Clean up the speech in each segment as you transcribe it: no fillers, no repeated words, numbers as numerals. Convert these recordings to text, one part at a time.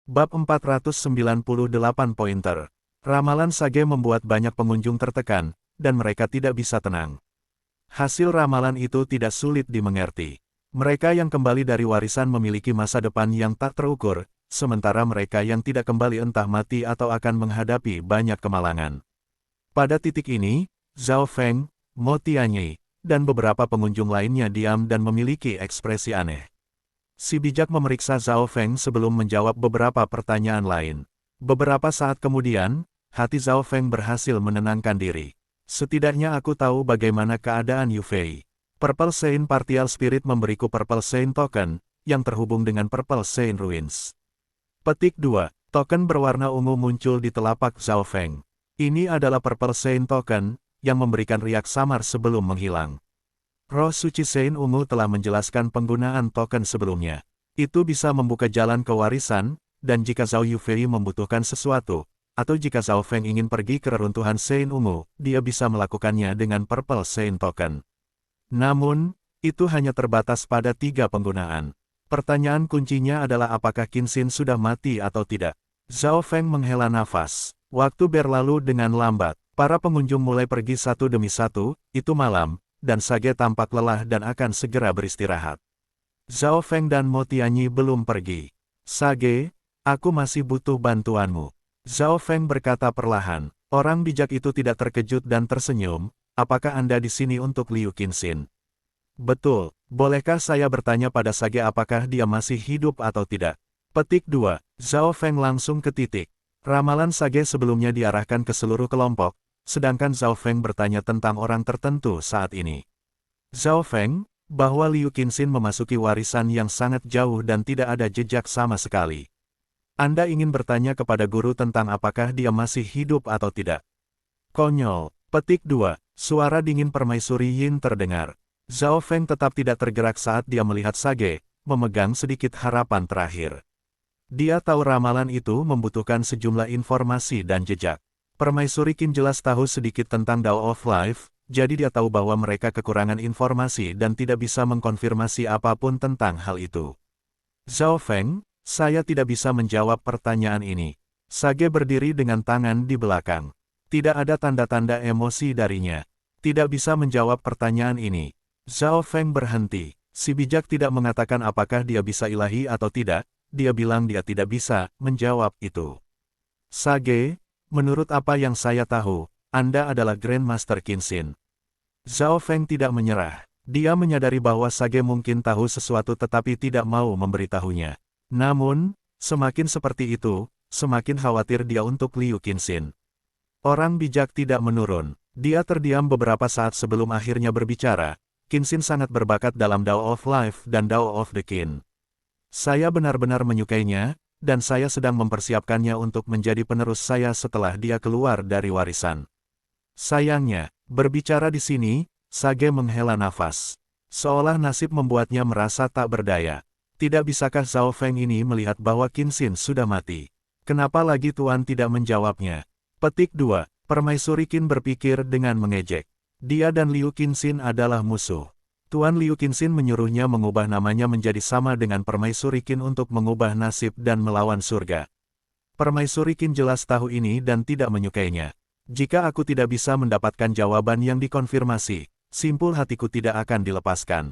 Bab 498 pointer. Ramalan Sage membuat banyak pengunjung tertekan, dan mereka tidak bisa tenang. Hasil ramalan itu tidak sulit dimengerti. Mereka yang kembali dari warisan memiliki masa depan yang tak terukur, sementara mereka yang tidak kembali entah mati atau akan menghadapi banyak kemalangan. Pada titik ini, Zhao Feng, Mo Tianyi, dan beberapa pengunjung lainnya diam dan memiliki ekspresi aneh. Si bijak memeriksa Zhao Feng sebelum menjawab beberapa pertanyaan lain. Beberapa saat kemudian, hati Zhao Feng berhasil menenangkan diri. Setidaknya aku tahu bagaimana keadaan Yu Fei. Purple Saint Partial Spirit memberiku Purple Saint Token, yang terhubung dengan Purple Saint Ruins. Petik 2. Token berwarna ungu muncul di telapak Zhao Feng. Ini adalah Purple Saint Token, yang memberikan riak samar sebelum menghilang. Roh Suci Saint Ungu telah menjelaskan penggunaan token sebelumnya. Itu bisa membuka jalan ke warisan, dan jika Zhao Yufei membutuhkan sesuatu, atau jika Zhao Feng ingin pergi ke reruntuhan Saint Ungu, dia bisa melakukannya dengan Purple Saint Token. Namun, itu hanya terbatas pada 3 penggunaan. Pertanyaan kuncinya adalah apakah Qinxin sudah mati atau tidak. Zhao Feng menghela nafas. Waktu berlalu dengan lambat. Para pengunjung mulai pergi satu demi satu, itu malam, dan Sage tampak lelah dan akan segera beristirahat. Zhao Feng dan Mo Tianyi belum pergi. Sage, aku masih butuh bantuanmu. Zhao Feng berkata perlahan. Orang bijak itu tidak terkejut dan tersenyum. Apakah Anda di sini untuk Liu Qinxin? Betul. Bolehkah saya bertanya pada Sage apakah dia masih hidup atau tidak? Petik 2. Zhao Feng langsung ke titik. Ramalan Sage sebelumnya diarahkan ke seluruh kelompok, sedangkan Zhao Feng bertanya tentang orang tertentu saat ini. Zhao Feng, bahwa Liu Qinxin memasuki warisan yang sangat jauh dan tidak ada jejak sama sekali. Anda ingin bertanya kepada guru tentang apakah dia masih hidup atau tidak? Konyol. Petik 2. Suara dingin permaisuri Yin terdengar. Zhao Feng tetap tidak tergerak saat dia melihat Sage, memegang sedikit harapan terakhir. Dia tahu ramalan itu membutuhkan sejumlah informasi dan jejak. Permaisuri Qin jelas tahu sedikit tentang Dao of Life, jadi dia tahu bahwa mereka kekurangan informasi dan tidak bisa mengkonfirmasi apapun tentang hal itu. Zhao Feng, saya tidak bisa menjawab pertanyaan ini. Sage berdiri dengan tangan di belakang. Tidak ada tanda-tanda emosi darinya. Tidak bisa menjawab pertanyaan ini. Zhao Feng berhenti. Si bijak tidak mengatakan apakah dia bisa ilahi atau tidak, dia bilang dia tidak bisa menjawab itu. Sage, menurut apa yang saya tahu, Anda adalah Grandmaster Qinxin. Zhao Feng tidak menyerah. Dia menyadari bahwa Sage mungkin tahu sesuatu tetapi tidak mau memberitahunya. Namun, semakin seperti itu, semakin khawatir dia untuk Liu Qinxin. Orang bijak tidak menurun. Dia terdiam beberapa saat sebelum akhirnya berbicara. Qinxin sangat berbakat dalam Dao of Life dan Dao of the Qin. Saya benar-benar menyukainya, dan saya sedang mempersiapkannya untuk menjadi penerus saya setelah dia keluar dari warisan. Sayangnya, berbicara di sini, Sage menghela nafas. Seolah nasib membuatnya merasa tak berdaya. Tidak bisakah Zhao Feng ini melihat bahwa Qinxin sudah mati? Kenapa lagi Tuan tidak menjawabnya? Petik 2. Permaisuri Qin berpikir dengan mengejek. Dia dan Liu Qinxin adalah musuh. Tuan Liu Qinxin menyuruhnya mengubah namanya menjadi sama dengan Permaisuri Qin untuk mengubah nasib dan melawan surga. Permaisuri Qin jelas tahu ini dan tidak menyukainya. Jika aku tidak bisa mendapatkan jawaban yang dikonfirmasi, simpul hatiku tidak akan dilepaskan.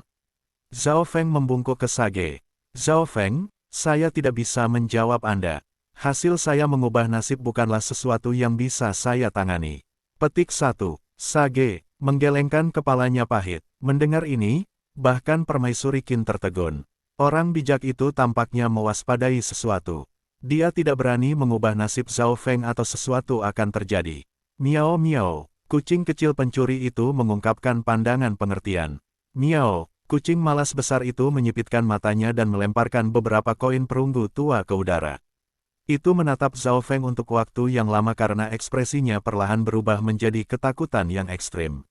Zhao Feng membungkuk ke Sage. Zhao Feng, saya tidak bisa menjawab Anda. Hasil saya mengubah nasib bukanlah sesuatu yang bisa saya tangani. Petik 1. Sage menggelengkan kepalanya pahit. Mendengar ini, bahkan Permaisuri Qin tertegun. Orang bijak itu tampaknya mewaspadai sesuatu. Dia tidak berani mengubah nasib Zhao Feng atau sesuatu akan terjadi. Miao miao, kucing kecil pencuri itu mengungkapkan pandangan pengertian. Miao, kucing malas besar itu menyipitkan matanya dan melemparkan beberapa koin perunggu tua ke udara. Itu menatap Zhao Feng untuk waktu yang lama karena ekspresinya perlahan berubah menjadi ketakutan yang ekstrim.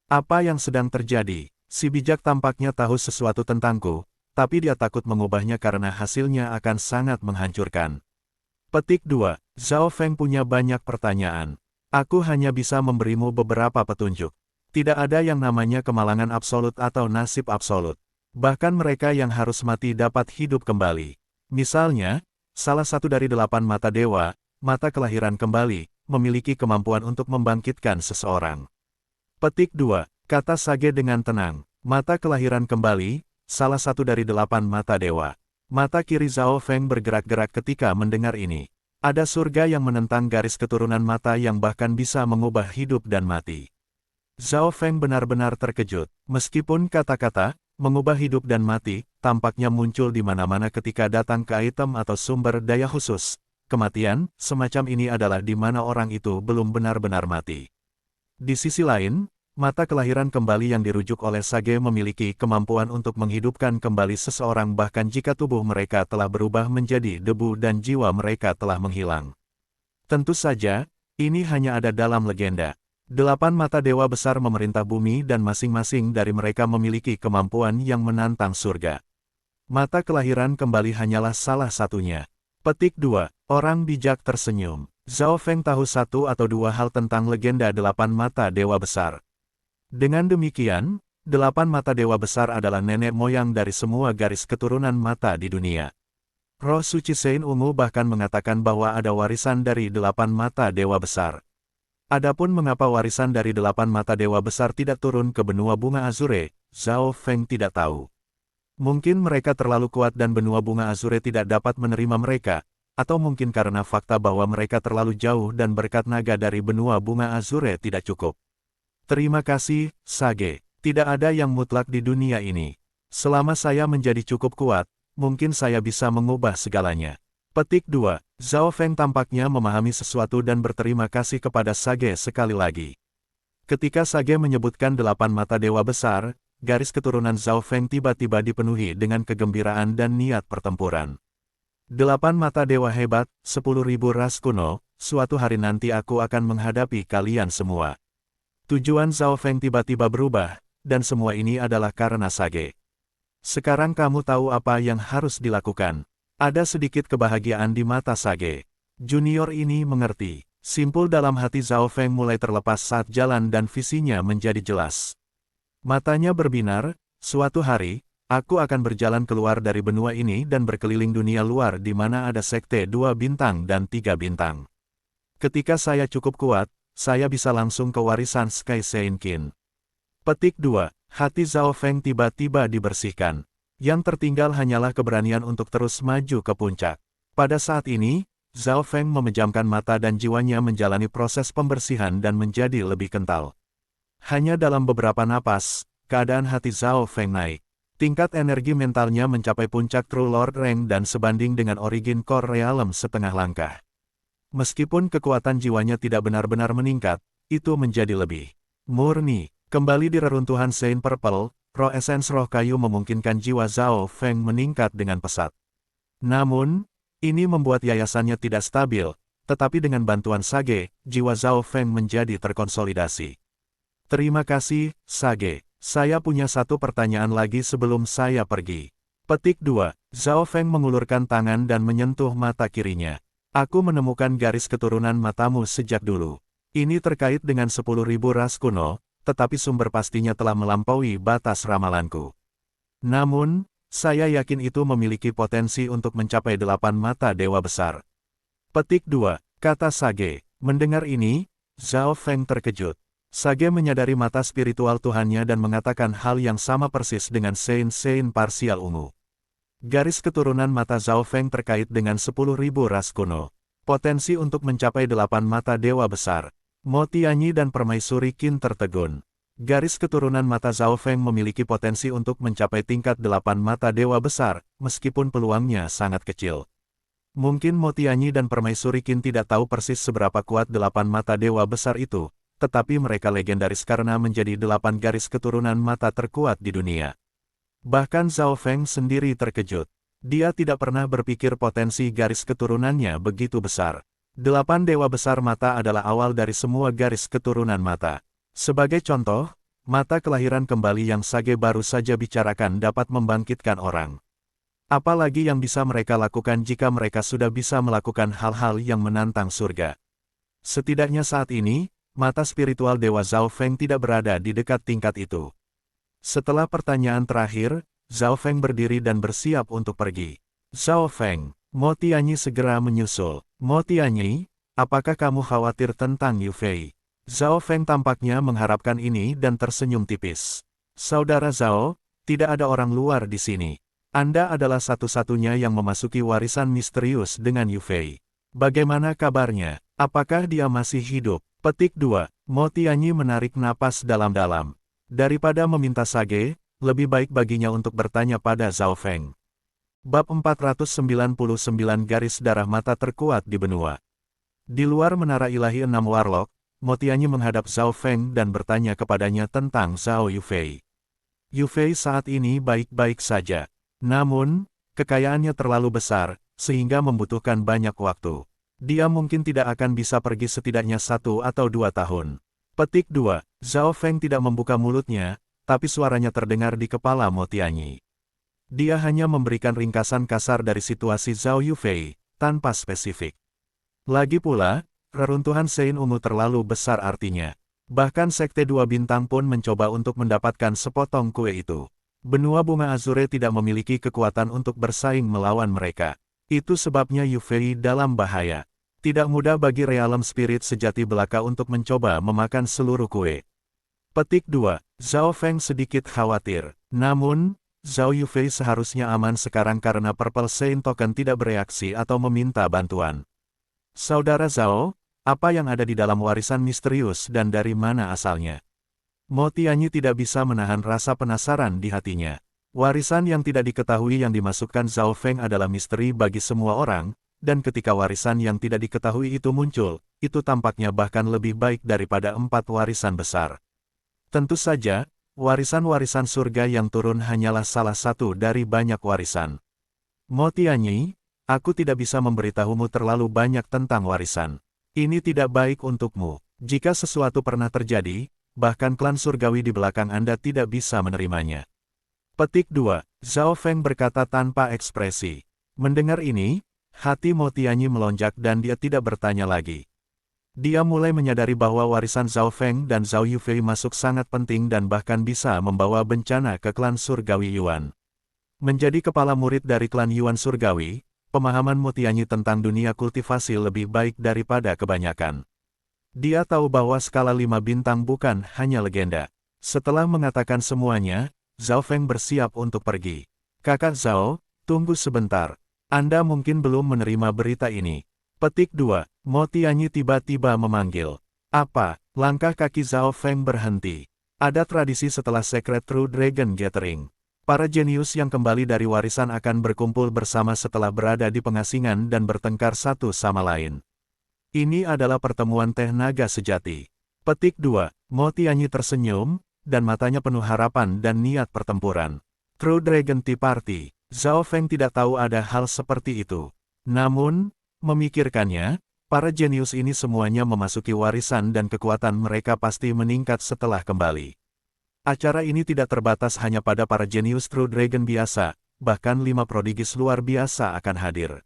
Apa yang sedang terjadi? Si bijak tampaknya tahu sesuatu tentangku, tapi dia takut mengubahnya karena hasilnya akan sangat menghancurkan. Petik 2. Zhao Feng punya banyak pertanyaan. Aku hanya bisa memberimu beberapa petunjuk. Tidak ada yang namanya kemalangan absolut atau nasib absolut. Bahkan mereka yang harus mati dapat hidup kembali. Misalnya, salah satu dari 8 mata dewa, mata kelahiran kembali, memiliki kemampuan untuk membangkitkan seseorang. Petik 2. Kata Sage dengan tenang. Mata kelahiran kembali, salah satu dari 8 mata dewa. Mata kiri Zhao Feng bergerak-gerak ketika mendengar ini. Ada surga yang menentang garis keturunan mata yang bahkan bisa mengubah hidup dan mati. Zhao Feng benar-benar terkejut. Meskipun kata-kata, mengubah hidup dan mati, tampaknya muncul di mana-mana ketika datang ke item atau sumber daya khusus. Kematian, semacam ini adalah di mana orang itu belum benar-benar mati. Di sisi lain, mata kelahiran kembali yang dirujuk oleh Sage memiliki kemampuan untuk menghidupkan kembali seseorang bahkan jika tubuh mereka telah berubah menjadi debu dan jiwa mereka telah menghilang. Tentu saja, ini hanya ada dalam legenda. 8 mata dewa besar memerintah bumi dan masing-masing dari mereka memiliki kemampuan yang menantang surga. Mata kelahiran kembali hanyalah salah satunya. Petik 2. Orang bijak tersenyum. Zhao Feng tahu 1 atau 2 hal tentang legenda 8 mata dewa besar. Dengan demikian, 8 mata dewa besar adalah nenek moyang dari semua garis keturunan mata di dunia. Roh suci Sein Ungu bahkan mengatakan bahwa ada warisan dari 8 mata dewa besar. Adapun mengapa warisan dari 8 mata dewa besar tidak turun ke benua bunga Azure, Zhao Feng tidak tahu. Mungkin mereka terlalu kuat dan benua bunga Azure tidak dapat menerima mereka, atau mungkin karena fakta bahwa mereka terlalu jauh dan berkat naga dari benua bunga Azure tidak cukup. Terima kasih, Sage. Tidak ada yang mutlak di dunia ini. Selama saya menjadi cukup kuat, mungkin saya bisa mengubah segalanya. Petik 2. Zhao Feng tampaknya memahami sesuatu dan berterima kasih kepada Sage sekali lagi. Ketika Sage menyebutkan 8 mata dewa besar, garis keturunan Zhao Feng tiba-tiba dipenuhi dengan kegembiraan dan niat pertempuran. 8 mata dewa hebat, 10.000 ras kuno, suatu hari nanti aku akan menghadapi kalian semua. Tujuan Zhao Feng tiba-tiba berubah, dan semua ini adalah karena Sage. Sekarang kamu tahu apa yang harus dilakukan. Ada sedikit kebahagiaan di mata Sage. Junior ini mengerti. Simpul dalam hati Zhao Feng mulai terlepas saat jalan dan visinya menjadi jelas. Matanya berbinar, suatu hari, aku akan berjalan keluar dari benua ini dan berkeliling dunia luar di mana ada sekte 2 bintang dan 3 bintang. Ketika saya cukup kuat, saya bisa langsung ke warisan Sky Seinkin. Petik 2. Hati Zhao Feng tiba-tiba dibersihkan. Yang tertinggal hanyalah keberanian untuk terus maju ke puncak. Pada saat ini, Zhao Feng memejamkan mata dan jiwanya menjalani proses pembersihan dan menjadi lebih kental. Hanya dalam beberapa napas, keadaan hati Zhao Feng naik. Tingkat energi mentalnya mencapai puncak True Lord Rank dan sebanding dengan Origin Core Realm setengah langkah. Meskipun kekuatan jiwanya tidak benar-benar meningkat, itu menjadi lebih murni. Kembali di reruntuhan Saint Purple, roh esens roh kayu memungkinkan jiwa Zhao Feng meningkat dengan pesat. Namun, ini membuat yayasannya tidak stabil, tetapi dengan bantuan Sage, jiwa Zhao Feng menjadi terkonsolidasi. Terima kasih, Sage. Saya punya satu pertanyaan lagi sebelum saya pergi. Petik 2. Zhao Feng mengulurkan tangan dan menyentuh mata kirinya. Aku menemukan garis keturunan matamu sejak dulu. Ini terkait dengan 10.000 ras kuno, tetapi sumber pastinya telah melampaui batas ramalanku. Namun, saya yakin itu memiliki potensi untuk mencapai 8 mata dewa besar. Petik 2. Kata Sage. Mendengar ini, Zhao Feng terkejut. Sage menyadari mata spiritual Tuhannya dan mengatakan hal yang sama persis dengan Sein parsial ungu. Garis keturunan mata Zhao Feng terkait dengan 10.000 ras kuno. Potensi untuk mencapai 8 mata dewa besar. Mo Tianyi dan Permaisuri Qin tertegun. Garis keturunan mata Zhao Feng memiliki potensi untuk mencapai tingkat 8 mata dewa besar, meskipun peluangnya sangat kecil. Mungkin Mo Tianyi dan Permaisuri Qin tidak tahu persis seberapa kuat 8 mata dewa besar itu, tetapi mereka legendaris karena menjadi 8 garis keturunan mata terkuat di dunia. Bahkan Zhao Feng sendiri terkejut. Dia tidak pernah berpikir potensi garis keturunannya begitu besar. 8 dewa besar mata adalah awal dari semua garis keturunan mata. Sebagai contoh, mata kelahiran kembali yang Sage baru saja bicarakan dapat membangkitkan orang. Apalagi yang bisa mereka lakukan jika mereka sudah bisa melakukan hal-hal yang menantang surga. Setidaknya saat ini, mata spiritual Dewa Zhao Feng tidak berada di dekat tingkat itu. Setelah pertanyaan terakhir, Zhao Feng berdiri dan bersiap untuk pergi. Zhao Feng, Mo Tianyi segera menyusul. Mo Tianyi, apakah kamu khawatir tentang Yu Fei? Zhao Feng tampaknya mengharapkan ini dan tersenyum tipis. Saudara Zhao, tidak ada orang luar di sini. Anda adalah satu-satunya yang memasuki warisan misterius dengan Yu Fei. Bagaimana kabarnya? Apakah dia masih hidup? Petik 2. Mo Tianyi menarik napas dalam-dalam. Daripada meminta sage, lebih baik baginya untuk bertanya pada Zhao Feng. Bab 499 garis darah mata terkuat di benua. Di luar menara ilahi 6 Warlock, Mo Tianyi menghadap Zhao Feng dan bertanya kepadanya tentang Zhao Yufei. Yufei saat ini baik-baik saja. Namun, kekayaannya terlalu besar, sehingga membutuhkan banyak waktu. Dia mungkin tidak akan bisa pergi setidaknya 1 atau 2 tahun. Petik 2. Zhao Feng tidak membuka mulutnya, tapi suaranya terdengar di kepala Mo Tianyi. Dia hanya memberikan ringkasan kasar dari situasi Zhao Yufei, tanpa spesifik. Lagi pula, reruntuhan Sein Ungu terlalu besar artinya. Bahkan Sekte 2 Bintang pun mencoba untuk mendapatkan sepotong kue itu. Benua Bunga Azure tidak memiliki kekuatan untuk bersaing melawan mereka. Itu sebabnya Yu Fei dalam bahaya. Tidak mudah bagi Realem Spirit sejati belaka untuk mencoba memakan seluruh kue. Petik 2. Zhao Feng sedikit khawatir. Namun, Zhao Yufei seharusnya aman sekarang karena Purple Saint Token tidak bereaksi atau meminta bantuan. Saudara Zhao, apa yang ada di dalam warisan misterius dan dari mana asalnya? Mo Tianyi tidak bisa menahan rasa penasaran di hatinya. Warisan yang tidak diketahui yang dimasukkan Zhao Feng adalah misteri bagi semua orang, dan ketika warisan yang tidak diketahui itu muncul, itu tampaknya bahkan lebih baik daripada 4 warisan besar. Tentu saja, warisan-warisan surga yang turun hanyalah salah satu dari banyak warisan. Mo Tianyi, aku tidak bisa memberitahumu terlalu banyak tentang warisan. Ini tidak baik untukmu. Jika sesuatu pernah terjadi, bahkan klan surgawi di belakang Anda tidak bisa menerimanya. Petik 2. Zhao Feng berkata tanpa ekspresi. Mendengar ini, hati Mo Tianyi melonjak dan dia tidak bertanya lagi. Dia mulai menyadari bahwa warisan Zhao Feng dan Zhao Yufei masuk sangat penting dan bahkan bisa membawa bencana ke klan surgawi Yuan. Menjadi kepala murid dari klan Yuan surgawi, pemahaman Mo Tianyi tentang dunia kultivasi lebih baik daripada kebanyakan. Dia tahu bahwa skala 5 bintang bukan hanya legenda. Setelah mengatakan semuanya, Zhao Feng bersiap untuk pergi. Kakak Zhao, tunggu sebentar. Anda mungkin belum menerima berita ini. Petik 2. Mo Tianyi tiba-tiba memanggil. Apa? Langkah kaki Zhao Feng berhenti. Ada tradisi setelah Secret True Dragon Gathering. Para jenius yang kembali dari warisan akan berkumpul bersama setelah berada di pengasingan dan bertengkar satu sama lain. Ini adalah pertemuan teh naga sejati. Petik 2. Mo Tianyi tersenyum, dan matanya penuh harapan dan niat pertempuran. True Dragon Tea Party. Zhao Feng tidak tahu ada hal seperti itu. Namun, memikirkannya, para jenius ini semuanya memasuki warisan dan kekuatan mereka pasti meningkat setelah kembali. Acara ini tidak terbatas hanya pada para jenius True Dragon biasa, bahkan 5 prodigis luar biasa akan hadir.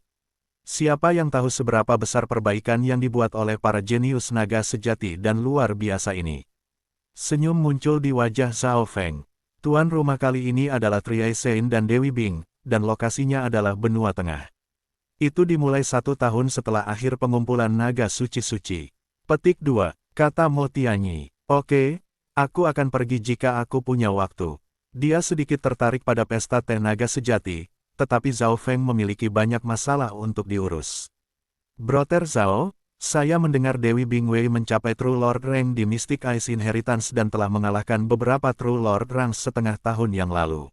Siapa yang tahu seberapa besar perbaikan yang dibuat oleh para jenius naga sejati dan luar biasa ini? Senyum muncul di wajah Zhao Feng. Tuan rumah kali ini adalah Triai Sein dan Dewi Bing, dan lokasinya adalah benua tengah. Itu dimulai 1 tahun setelah akhir pengumpulan naga suci-suci. Petik 2. Kata Mo Tianyi. Oke, aku akan pergi jika aku punya waktu. Dia sedikit tertarik pada pesta teh naga sejati, tetapi Zhao Feng memiliki banyak masalah untuk diurus. Brother Zhao, saya mendengar Dewi Bingwei mencapai True Lord Rank di Mystic Ice Inheritance dan telah mengalahkan beberapa True Lord Rank setengah tahun yang lalu.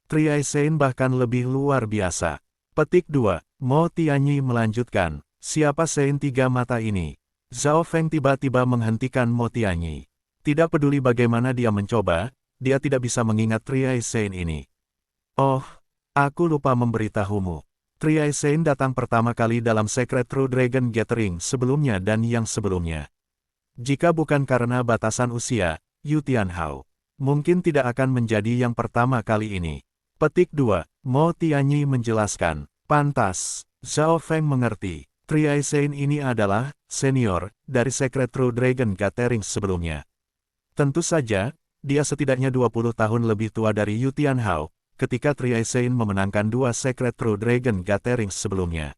Triai Sein bahkan lebih luar biasa. Petik 2. Mo Tianyi melanjutkan, siapa Sein 3 mata ini? Zhao Feng tiba-tiba menghentikan Mo Tianyi. Tidak peduli bagaimana dia mencoba, dia tidak bisa mengingat Triai Sein ini. Oh, aku lupa memberitahumu. Triai Sein datang pertama kali dalam Secret True Dragon Gathering sebelumnya dan yang sebelumnya. Jika bukan karena batasan usia, Yu Tianhao mungkin tidak akan menjadi yang pertama kali ini. Petik 2. Mo Tianyi menjelaskan. Pantas. Zhao Feng mengerti. Triai Sein ini adalah senior dari Secret True Dragon Gathering sebelumnya. Tentu saja, dia setidaknya 20 tahun lebih tua dari Yu Tianhao, ketika Triacein memenangkan 2 Secret True Dragon Gatherings sebelumnya.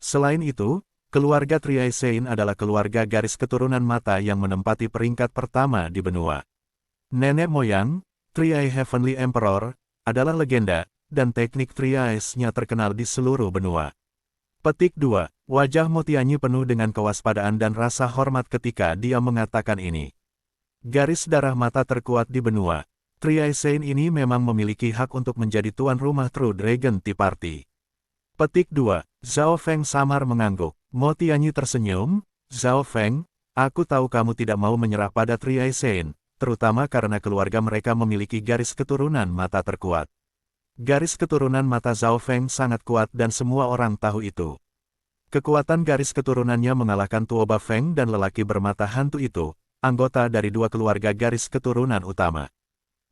Selain itu, keluarga Triacein adalah keluarga garis keturunan mata yang menempati peringkat pertama di benua. Nenek moyang, Triae Heavenly Emperor, adalah legenda, dan teknik Triace-nya terkenal di seluruh benua. Petik 2. Wajah Motianyi penuh dengan kewaspadaan dan rasa hormat ketika dia mengatakan ini. Garis darah mata terkuat di benua. Triacein ini memang memiliki hak untuk menjadi tuan rumah True Dragon Tea Party. Petik 2. Zhao Feng samar mengangguk. Motianyi tersenyum, Zhao Feng, aku tahu kamu tidak mau menyerah pada Triacein, terutama karena keluarga mereka memiliki garis keturunan mata terkuat. Garis keturunan mata Zhao Feng sangat kuat dan semua orang tahu itu. Kekuatan garis keturunannya mengalahkan Tuoba Feng dan lelaki bermata hantu itu, anggota dari 2 keluarga garis keturunan utama.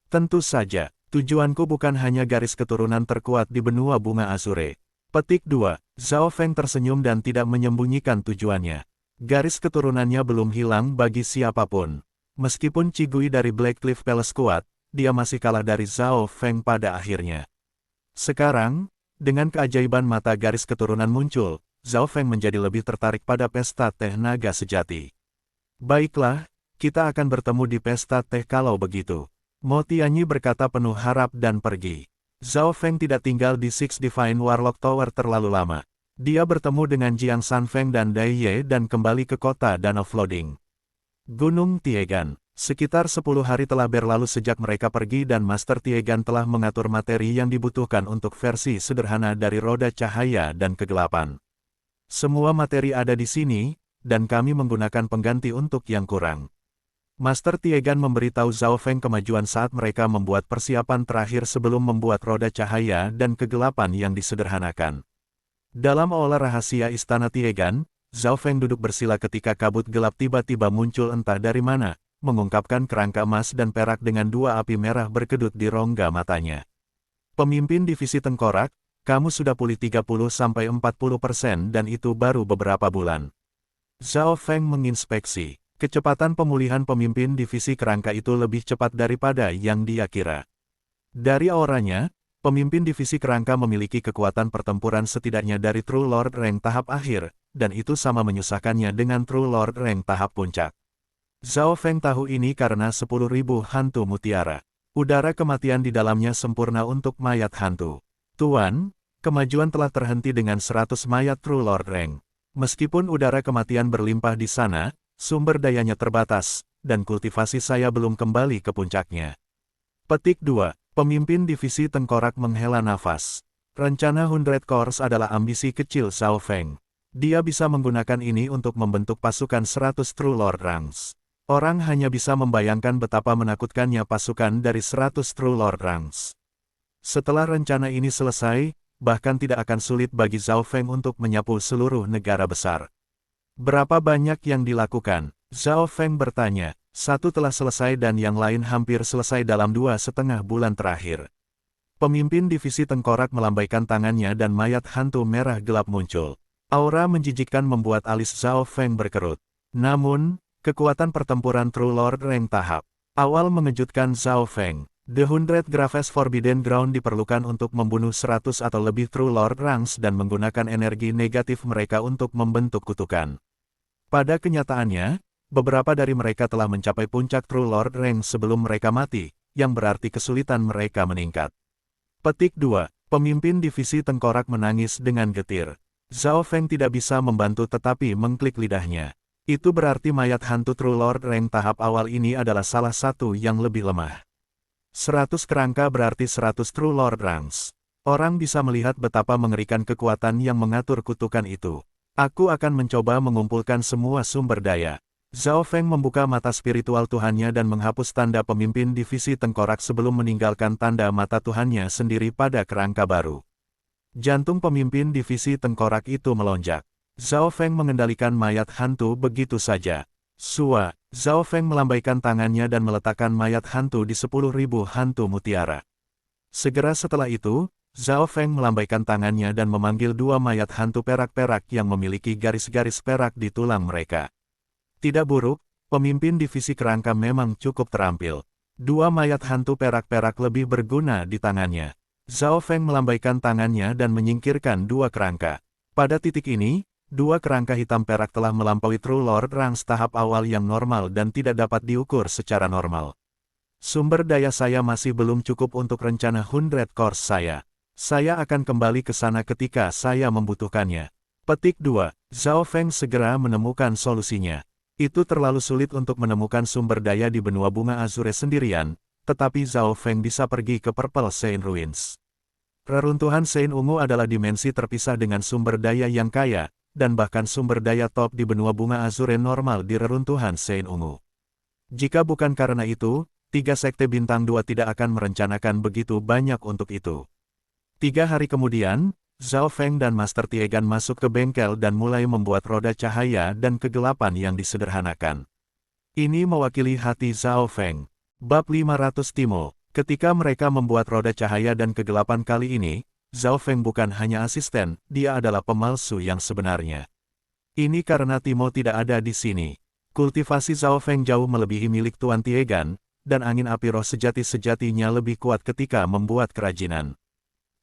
Tentu saja, tujuanku bukan hanya garis keturunan terkuat di benua bunga Azure. Petik 2. Zhao Feng tersenyum dan tidak menyembunyikan tujuannya. Garis keturunannya belum hilang bagi siapapun. Meskipun Qigui dari Black Cliff Palace kuat, dia masih kalah dari Zhao Feng pada akhirnya. Sekarang, dengan keajaiban mata garis keturunan muncul, Zhao Feng menjadi lebih tertarik pada pesta teh naga sejati. Baiklah, kita akan bertemu di pesta teh kalau begitu. Motianyi berkata penuh harap dan pergi. Zhao Feng tidak tinggal di Six Divine Warlock Tower terlalu lama. Dia bertemu dengan Jiang Sanfeng dan Dai Ye dan kembali ke kota Danau Flooding. Gunung Tiegan. Sekitar 10 hari telah berlalu sejak mereka pergi dan Master Tiegan telah mengatur materi yang dibutuhkan untuk versi sederhana dari roda cahaya dan kegelapan. Semua materi ada di sini, dan kami menggunakan pengganti untuk yang kurang. Master Tiegan memberitahu Zhao Feng kemajuan saat mereka membuat persiapan terakhir sebelum membuat roda cahaya dan kegelapan yang disederhanakan. Dalam aula rahasia Istana Tiegan, Zhao Feng duduk bersila ketika kabut gelap tiba-tiba muncul entah dari mana, mengungkapkan kerangka emas dan perak dengan 2 api merah berkedut di rongga matanya. Pemimpin divisi tengkorak, kamu sudah pulih 30-40% dan itu baru beberapa bulan. Zhao Feng menginspeksi. Kecepatan pemulihan pemimpin divisi kerangka itu lebih cepat daripada yang dia kira. Dari auranya, pemimpin divisi kerangka memiliki kekuatan pertempuran setidaknya dari True Lord rank tahap akhir, dan itu sama menyusahkannya dengan True Lord rank tahap puncak. Zhao Feng tahu ini karena 10.000 hantu mutiara. Udara kematian di dalamnya sempurna untuk mayat hantu. Tuan, kemajuan telah terhenti dengan 100 mayat True Lord rank. Meskipun udara kematian berlimpah di sana, sumber dayanya terbatas, dan kultivasi saya belum kembali ke puncaknya. Petik 2. Pemimpin divisi tengkorak menghela nafas. Rencana 100 Course adalah ambisi kecil Zhao Feng. Dia bisa menggunakan ini untuk membentuk pasukan 100 True Lord Ranks. Orang hanya bisa membayangkan betapa menakutkannya pasukan dari 100 True Lord Ranks. Setelah rencana ini selesai, bahkan tidak akan sulit bagi Zhao Feng untuk menyapu seluruh negara besar. Berapa banyak yang dilakukan? Zhao Feng bertanya. 1 telah selesai dan yang lain hampir selesai dalam 2,5 bulan terakhir. Pemimpin divisi tengkorak melambaikan tangannya dan mayat hantu merah gelap muncul. Aura menjijikkan membuat alis Zhao Feng berkerut. Namun, kekuatan pertempuran True Lord rank tahap awal mengejutkan Zhao Feng. The 100 Graves Forbidden Ground diperlukan untuk membunuh 100 atau lebih True Lord Ranks dan menggunakan energi negatif mereka untuk membentuk kutukan. Pada kenyataannya, beberapa dari mereka telah mencapai puncak True Lord Rank sebelum mereka mati, yang berarti kesulitan mereka meningkat. Petik 2. Pemimpin divisi tengkorak menangis dengan getir. Zhao Feng tidak bisa membantu tetapi mengklik lidahnya. Itu berarti mayat hantu True Lord Rank tahap awal ini adalah salah satu yang lebih lemah. 100 kerangka berarti 100 True Lord Ranks. Orang bisa melihat betapa mengerikan kekuatan yang mengatur kutukan itu. Aku akan mencoba mengumpulkan semua sumber daya. Zhao Feng membuka mata spiritual Tuhannya dan menghapus tanda pemimpin divisi tengkorak sebelum meninggalkan tanda mata Tuhannya sendiri pada kerangka baru. Jantung pemimpin divisi tengkorak itu melonjak. Zhao Feng mengendalikan mayat hantu begitu saja. Sua, Zhao Feng melambaikan tangannya dan meletakkan mayat hantu di 10.000 hantu mutiara. Segera setelah itu, Zhao Feng melambaikan tangannya dan memanggil 2 mayat hantu perak-perak yang memiliki garis-garis perak di tulang mereka. Tidak buruk, pemimpin divisi kerangka memang cukup terampil. 2 mayat hantu perak-perak lebih berguna di tangannya. Zhao Feng melambaikan tangannya dan menyingkirkan dua kerangka. Pada titik ini, dua kerangka hitam perak telah melampaui True Lord Ranks tahap awal yang normal dan tidak dapat diukur secara normal. Sumber daya saya masih belum cukup untuk rencana 100 Course saya. Saya akan kembali ke sana ketika saya membutuhkannya. Petik 2. Zhao Feng segera menemukan solusinya. Itu terlalu sulit untuk menemukan sumber daya di benua bunga Azure sendirian, tetapi Zhao Feng bisa pergi ke Purple Saint Ruins. Reruntuhan Saint Ungu adalah dimensi terpisah dengan sumber daya yang kaya, dan bahkan sumber daya top di benua bunga Azure normal di reruntuhan Saint Ungu. Jika bukan karena itu, 3 sekte bintang 2 tidak akan merencanakan begitu banyak untuk itu. 3 hari kemudian, Zhao Feng dan Master Tiegan masuk ke bengkel dan mulai membuat roda cahaya dan kegelapan yang disederhanakan. Ini mewakili hati Zhao Feng. Bab 500 Timo. Ketika mereka membuat roda cahaya dan kegelapan kali ini, Zhao Feng bukan hanya asisten, dia adalah pemalsu yang sebenarnya. Ini karena Timo tidak ada di sini. Kultivasi Zhao Feng jauh melebihi milik Tuan Tiegan, dan angin api roh sejati-sejatinya lebih kuat ketika membuat kerajinan.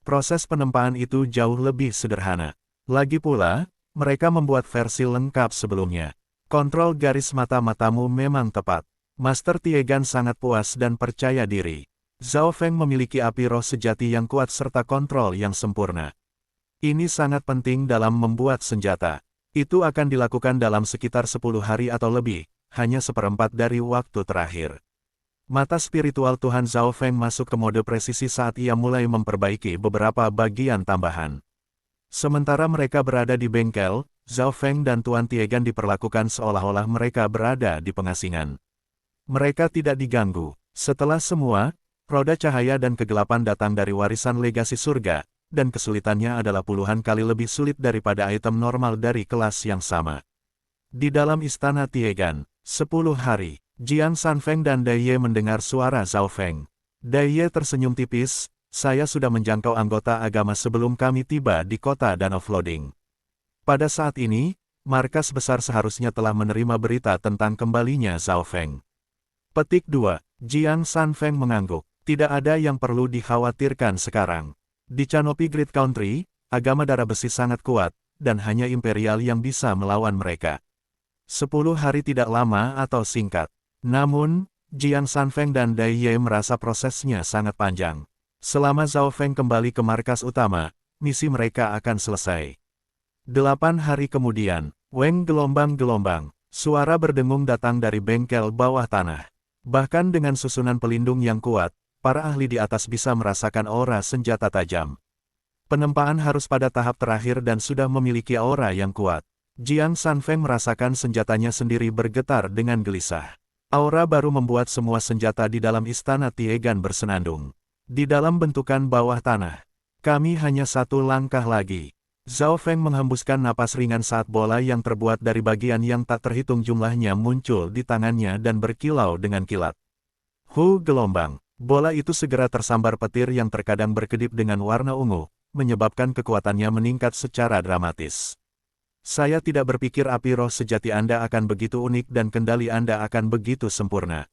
Proses penempaan itu jauh lebih sederhana. Lagi pula, mereka membuat versi lengkap sebelumnya. Kontrol garis mata-matamu memang tepat. Master Tiegan sangat puas dan percaya diri. Zhao Feng memiliki api roh sejati yang kuat serta kontrol yang sempurna. Ini sangat penting dalam membuat senjata. Itu akan dilakukan dalam sekitar 10 hari atau lebih, hanya seperempat dari waktu terakhir. Mata spiritual Tuhan Zhao Feng masuk ke mode presisi saat ia mulai memperbaiki beberapa bagian tambahan. Sementara mereka berada di bengkel, Zhao Feng dan Tuan Tiegan diperlakukan seolah-olah mereka berada di pengasingan. Mereka tidak diganggu. Setelah semua, roda cahaya dan kegelapan datang dari warisan legasi surga, dan kesulitannya adalah puluhan kali lebih sulit daripada item normal dari kelas yang sama. Di dalam istana Tiegan, 10 hari, Jiang Sanfeng dan Dai Ye mendengar suara Zhao Feng. Dai Ye tersenyum tipis, saya sudah menjangkau anggota agama sebelum kami tiba di kota Danau Flooding. Pada saat ini, markas besar seharusnya telah menerima berita tentang kembalinya Zhao Feng. Petik 2. Jiang Sanfeng mengangguk. Tidak ada yang perlu dikhawatirkan sekarang. Di Canopy Great Country, agama darah besi sangat kuat, dan hanya imperial yang bisa melawan mereka. 10 hari tidak lama atau singkat. Namun, Jiang Sanfeng dan Dai Ye merasa prosesnya sangat panjang. Selama Zhao Feng kembali ke markas utama, misi mereka akan selesai. 8 hari kemudian, Weng gelombang-gelombang, suara berdengung datang dari bengkel bawah tanah. Bahkan dengan susunan pelindung yang kuat, para ahli di atas bisa merasakan aura senjata tajam. Penempaan harus pada tahap terakhir dan sudah memiliki aura yang kuat. Jiang Sanfeng merasakan senjatanya sendiri bergetar dengan gelisah. Aura baru membuat semua senjata di dalam istana Tiegan bersenandung. Di dalam bentukan bawah tanah, kami hanya satu langkah lagi. Zhao Feng menghembuskan napas ringan saat bola yang terbuat dari bagian yang tak terhitung jumlahnya muncul di tangannya dan berkilau dengan kilat. Gelombang. Bola itu segera tersambar petir yang terkadang berkedip dengan warna ungu, menyebabkan kekuatannya meningkat secara dramatis. Saya tidak berpikir api roh sejati Anda akan begitu unik dan kendali Anda akan begitu sempurna.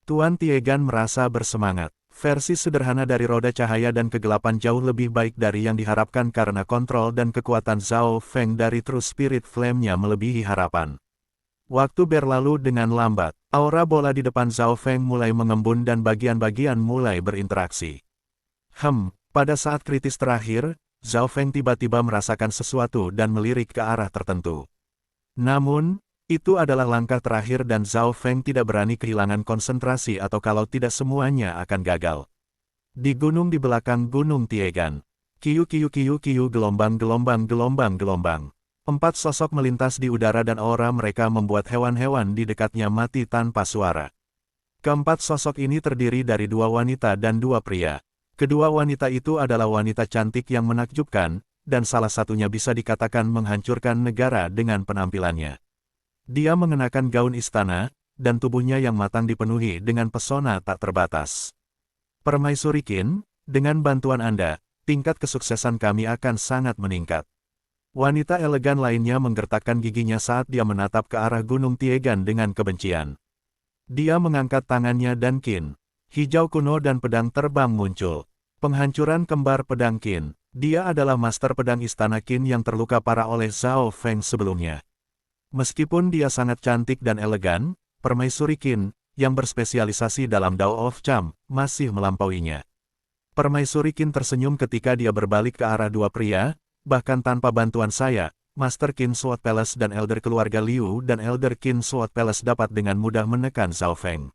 Tuan Tiegan merasa bersemangat. Versi sederhana dari roda cahaya dan kegelapan jauh lebih baik dari yang diharapkan karena kontrol dan kekuatan Zhao Feng dari True Spirit Flame-nya melebihi harapan. Waktu berlalu dengan lambat. Aura bola di depan Zhao Feng mulai mengembun dan bagian-bagian mulai berinteraksi. Pada saat kritis terakhir, Zhao Feng tiba-tiba merasakan sesuatu dan melirik ke arah tertentu. Namun, itu adalah langkah terakhir dan Zhao Feng tidak berani kehilangan konsentrasi atau kalau tidak semuanya akan gagal. Di gunung di belakang Gunung Tiegan. Kiu gelombang. 4 sosok melintas di udara dan aura mereka membuat hewan-hewan di dekatnya mati tanpa suara. Keempat sosok ini terdiri dari 2 wanita dan 2 pria. Kedua wanita itu adalah wanita cantik yang menakjubkan, dan salah satunya bisa dikatakan menghancurkan negara dengan penampilannya. Dia mengenakan gaun istana, dan tubuhnya yang matang dipenuhi dengan pesona tak terbatas. Permaisuri Qin, dengan bantuan Anda, tingkat kesuksesan kami akan sangat meningkat. Wanita elegan lainnya menggertakkan giginya saat dia menatap ke arah Gunung Tiegan dengan kebencian. Dia mengangkat tangannya dan Qin, hijau kuno dan pedang terbang muncul. Penghancuran kembar pedang Qin. Dia adalah master pedang istana Qin yang terluka parah oleh Zhao Feng sebelumnya. Meskipun dia sangat cantik dan elegan, permaisuri Qin, yang berspesialisasi dalam Dao of Cham, masih melampauinya. Permaisuri Qin tersenyum ketika dia berbalik ke arah dua pria, bahkan tanpa bantuan saya, Master Qin Sword Palace dan Elder keluarga Liu dan Elder Qin Sword Palace dapat dengan mudah menekan Zhao Feng.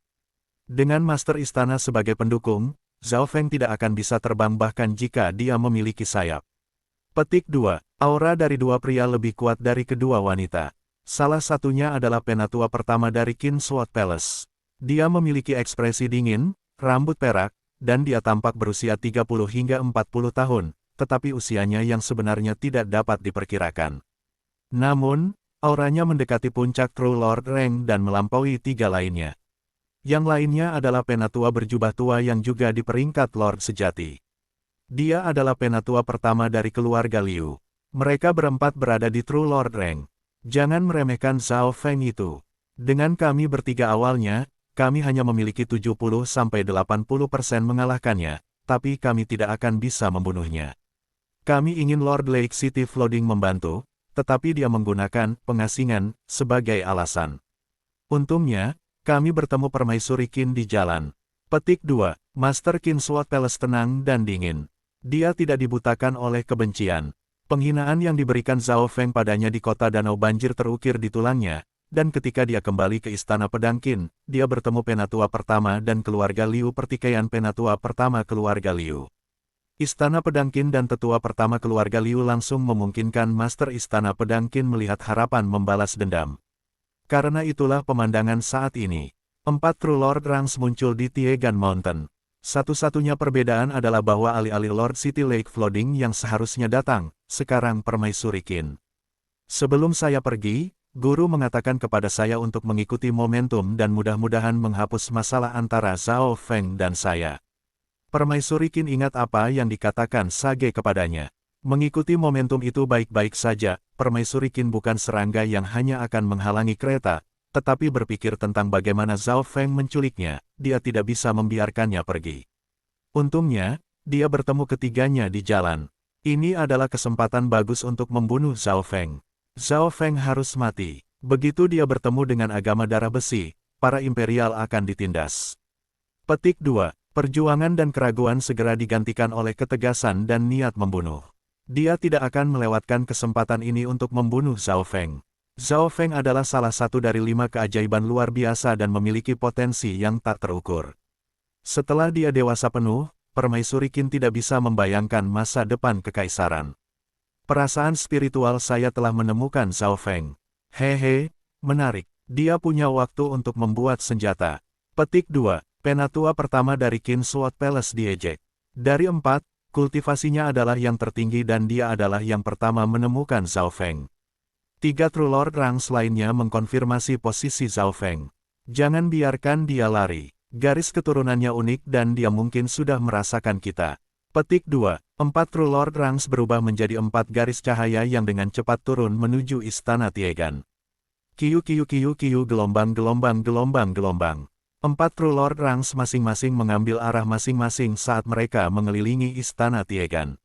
Dengan Master Istana sebagai pendukung, Zhao Feng tidak akan bisa terbang bahkan jika dia memiliki sayap. Petik 2. Aura dari dua pria lebih kuat dari kedua wanita. Salah satunya adalah penatua pertama dari Qin Sword Palace. Dia memiliki ekspresi dingin, rambut perak, dan dia tampak berusia 30 hingga 40 tahun, tetapi usianya yang sebenarnya tidak dapat diperkirakan. Namun, auranya mendekati puncak True Lord Rank dan melampaui tiga lainnya. Yang lainnya adalah penatua berjubah tua yang juga di peringkat Lord sejati. Dia adalah penatua pertama dari keluarga Liu. Mereka berempat berada di True Lord Rank. Jangan meremehkan Zhao Feng itu. Dengan kami bertiga awalnya, kami hanya memiliki 70–80% mengalahkannya, tapi kami tidak akan bisa membunuhnya. Kami ingin Lord Lake City Flooding membantu, tetapi dia menggunakan pengasingan sebagai alasan. Untungnya, kami bertemu permaisuri Qin di jalan. Petik 2. Master Qin Sword Palace tenang dan dingin. Dia tidak dibutakan oleh kebencian. Penghinaan yang diberikan Zhao Feng padanya di kota danau banjir terukir di tulangnya, dan ketika dia kembali ke istana pedang Qin, dia bertemu penatua pertama dan keluarga Liu pertikaian penatua pertama keluarga Liu. Istana pedang Qin dan tetua pertama keluarga Liu langsung memungkinkan Master Istana Pedang Qin melihat harapan membalas dendam. Karena itulah pemandangan saat ini. 4 True Lord Ranks muncul di Tiegan Mountain. Satu-satunya perbedaan adalah bahwa alih-alih Lord City Lake Flooding yang seharusnya datang, sekarang permaisuri Qin. Sebelum saya pergi, guru mengatakan kepada saya untuk mengikuti momentum dan mudah-mudahan menghapus masalah antara Zhao Feng dan saya. Permaisuri Qin ingat apa yang dikatakan Sage kepadanya. Mengikuti momentum itu baik-baik saja, permaisuri Qin bukan serangga yang hanya akan menghalangi kereta, tetapi berpikir tentang bagaimana Zhao Feng menculiknya, dia tidak bisa membiarkannya pergi. Untungnya, dia bertemu ketiganya di jalan. Ini adalah kesempatan bagus untuk membunuh Zhao Feng. Zhao Feng harus mati. Begitu dia bertemu dengan agama darah besi, para imperial akan ditindas. Petik 2. Perjuangan dan keraguan segera digantikan oleh ketegasan dan niat membunuh. Dia tidak akan melewatkan kesempatan ini untuk membunuh Zhao Feng. Zhao Feng adalah salah satu dari 5 keajaiban luar biasa dan memiliki potensi yang tak terukur. Setelah dia dewasa penuh, permaisuri Qin tidak bisa membayangkan masa depan kekaisaran. Perasaan spiritual saya telah menemukan Zhao Feng. Hehe, menarik. Dia punya waktu untuk membuat senjata. Petik 2. Penatua pertama dari Qin Sword Palace diejek. Dari 4, kultivasinya adalah yang tertinggi dan dia adalah yang pertama menemukan Zhao Feng. 3 True Lord Ranks lainnya mengkonfirmasi posisi Zhao Feng. Jangan biarkan dia lari. Garis keturunannya unik dan dia mungkin sudah merasakan kita. Petik 2. 4 True Lord Ranks berubah menjadi 4 garis cahaya yang dengan cepat turun menuju istana Tiegan. Kiu kiu kiu kiu gelombang gelombang gelombang gelombang. 4 True Lord Ranks masing-masing mengambil arah masing-masing saat mereka mengelilingi istana Tiegan.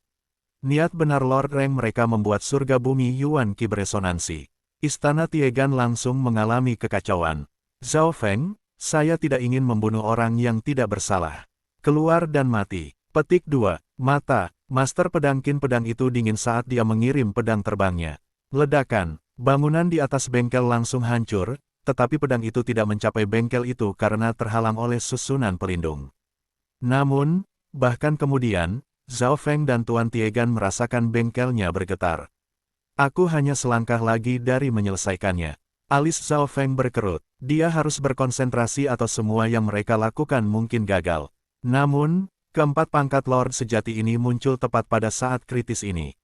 Niat benar Lord Rank mereka membuat surga bumi Yuan Qi beresonansi. Istana Tiegan langsung mengalami kekacauan. Zhao Feng, saya tidak ingin membunuh orang yang tidak bersalah. Keluar dan mati. Petik 2. Mata, Master Pedang Qin pedang itu dingin saat dia mengirim pedang terbangnya. Ledakan, bangunan di atas bengkel langsung hancur, tetapi pedang itu tidak mencapai bengkel itu karena terhalang oleh susunan pelindung. Namun, bahkan kemudian, Zhao Feng dan Tuan Tiegan merasakan bengkelnya bergetar. Aku hanya selangkah lagi dari menyelesaikannya. Alis Zhao Feng berkerut. Dia harus berkonsentrasi atau semua yang mereka lakukan mungkin gagal. Namun, keempat pangkat Lord sejati ini muncul tepat pada saat kritis ini.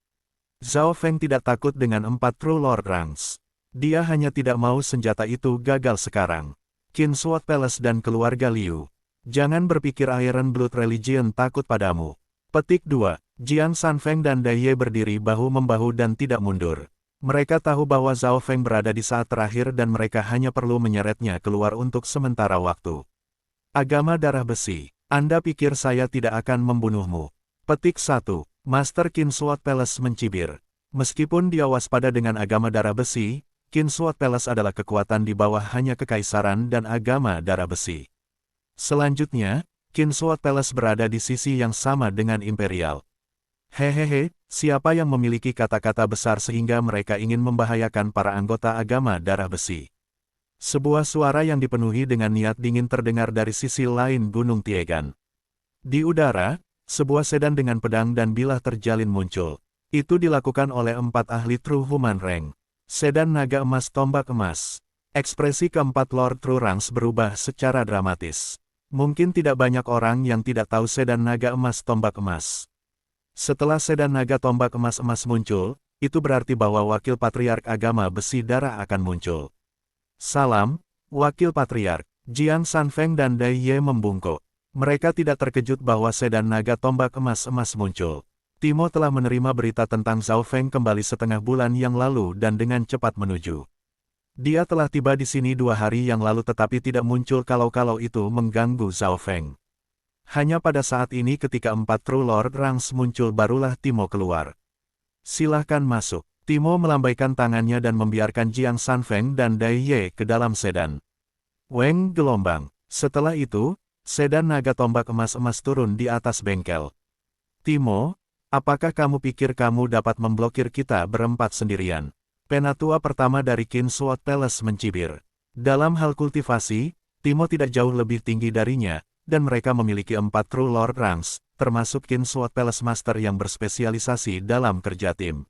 Zhao Feng tidak takut dengan 4 True Lord Ranks. Dia hanya tidak mau senjata itu gagal sekarang. Qin Sword Palace dan keluarga Liu. Jangan berpikir Iron Blood Religion takut padamu. Petik 2. Jiang Sanfeng dan Dai Ye berdiri bahu-membahu dan tidak mundur. Mereka tahu bahwa Zhao Feng berada di saat terakhir dan mereka hanya perlu menyeretnya keluar untuk sementara waktu. Agama darah besi. Anda pikir saya tidak akan membunuhmu? Petik 1. Master Qin Sword Palace mencibir. Meskipun dia waspada dengan agama darah besi, Qin Sword Palace adalah kekuatan di bawah hanya kekaisaran dan agama darah besi. Selanjutnya, Qin Sword Palace berada di sisi yang sama dengan Imperial. Hehehe, siapa yang memiliki kata-kata besar sehingga mereka ingin membahayakan para anggota agama darah besi? Sebuah suara yang dipenuhi dengan niat dingin terdengar dari sisi lain Gunung Tiegan. Di udara, sebuah sedan dengan pedang dan bilah terjalin muncul. Itu dilakukan oleh 4 ahli True Human Rank. Sedan naga emas tombak emas. Ekspresi keempat Lord True Ranks berubah secara dramatis. Mungkin tidak banyak orang yang tidak tahu sedan naga emas tombak emas. Setelah sedan naga tombak emas-emas muncul, itu berarti bahwa wakil patriark agama besi darah akan muncul. Salam, wakil patriark. Jiang Sanfeng dan Dai Ye membungkuk. Mereka tidak terkejut bahwa sedan naga tombak emas-emas muncul. Timo telah menerima berita tentang Zhao Feng kembali setengah bulan yang lalu dan dengan cepat menuju. Dia telah tiba di sini 2 hari yang lalu tetapi tidak muncul kalau-kalau itu mengganggu Zhao Feng. Hanya pada saat ini ketika 4 True Lord Ranks muncul barulah Timo keluar. Silahkan masuk. Timo melambaikan tangannya dan membiarkan Jiang Sanfeng dan Dai Ye ke dalam sedan. Weng gelombang. Setelah itu, sedan naga tombak emas-emas turun di atas bengkel. Timo, apakah kamu pikir kamu dapat memblokir kita berempat sendirian? Penatua pertama dari Qin Sword Palace mencibir. Dalam hal kultivasi, Timo tidak jauh lebih tinggi darinya, dan mereka memiliki 4 True Lord Ranks, termasuk Qin Sword Palace Master yang berspesialisasi dalam kerja tim.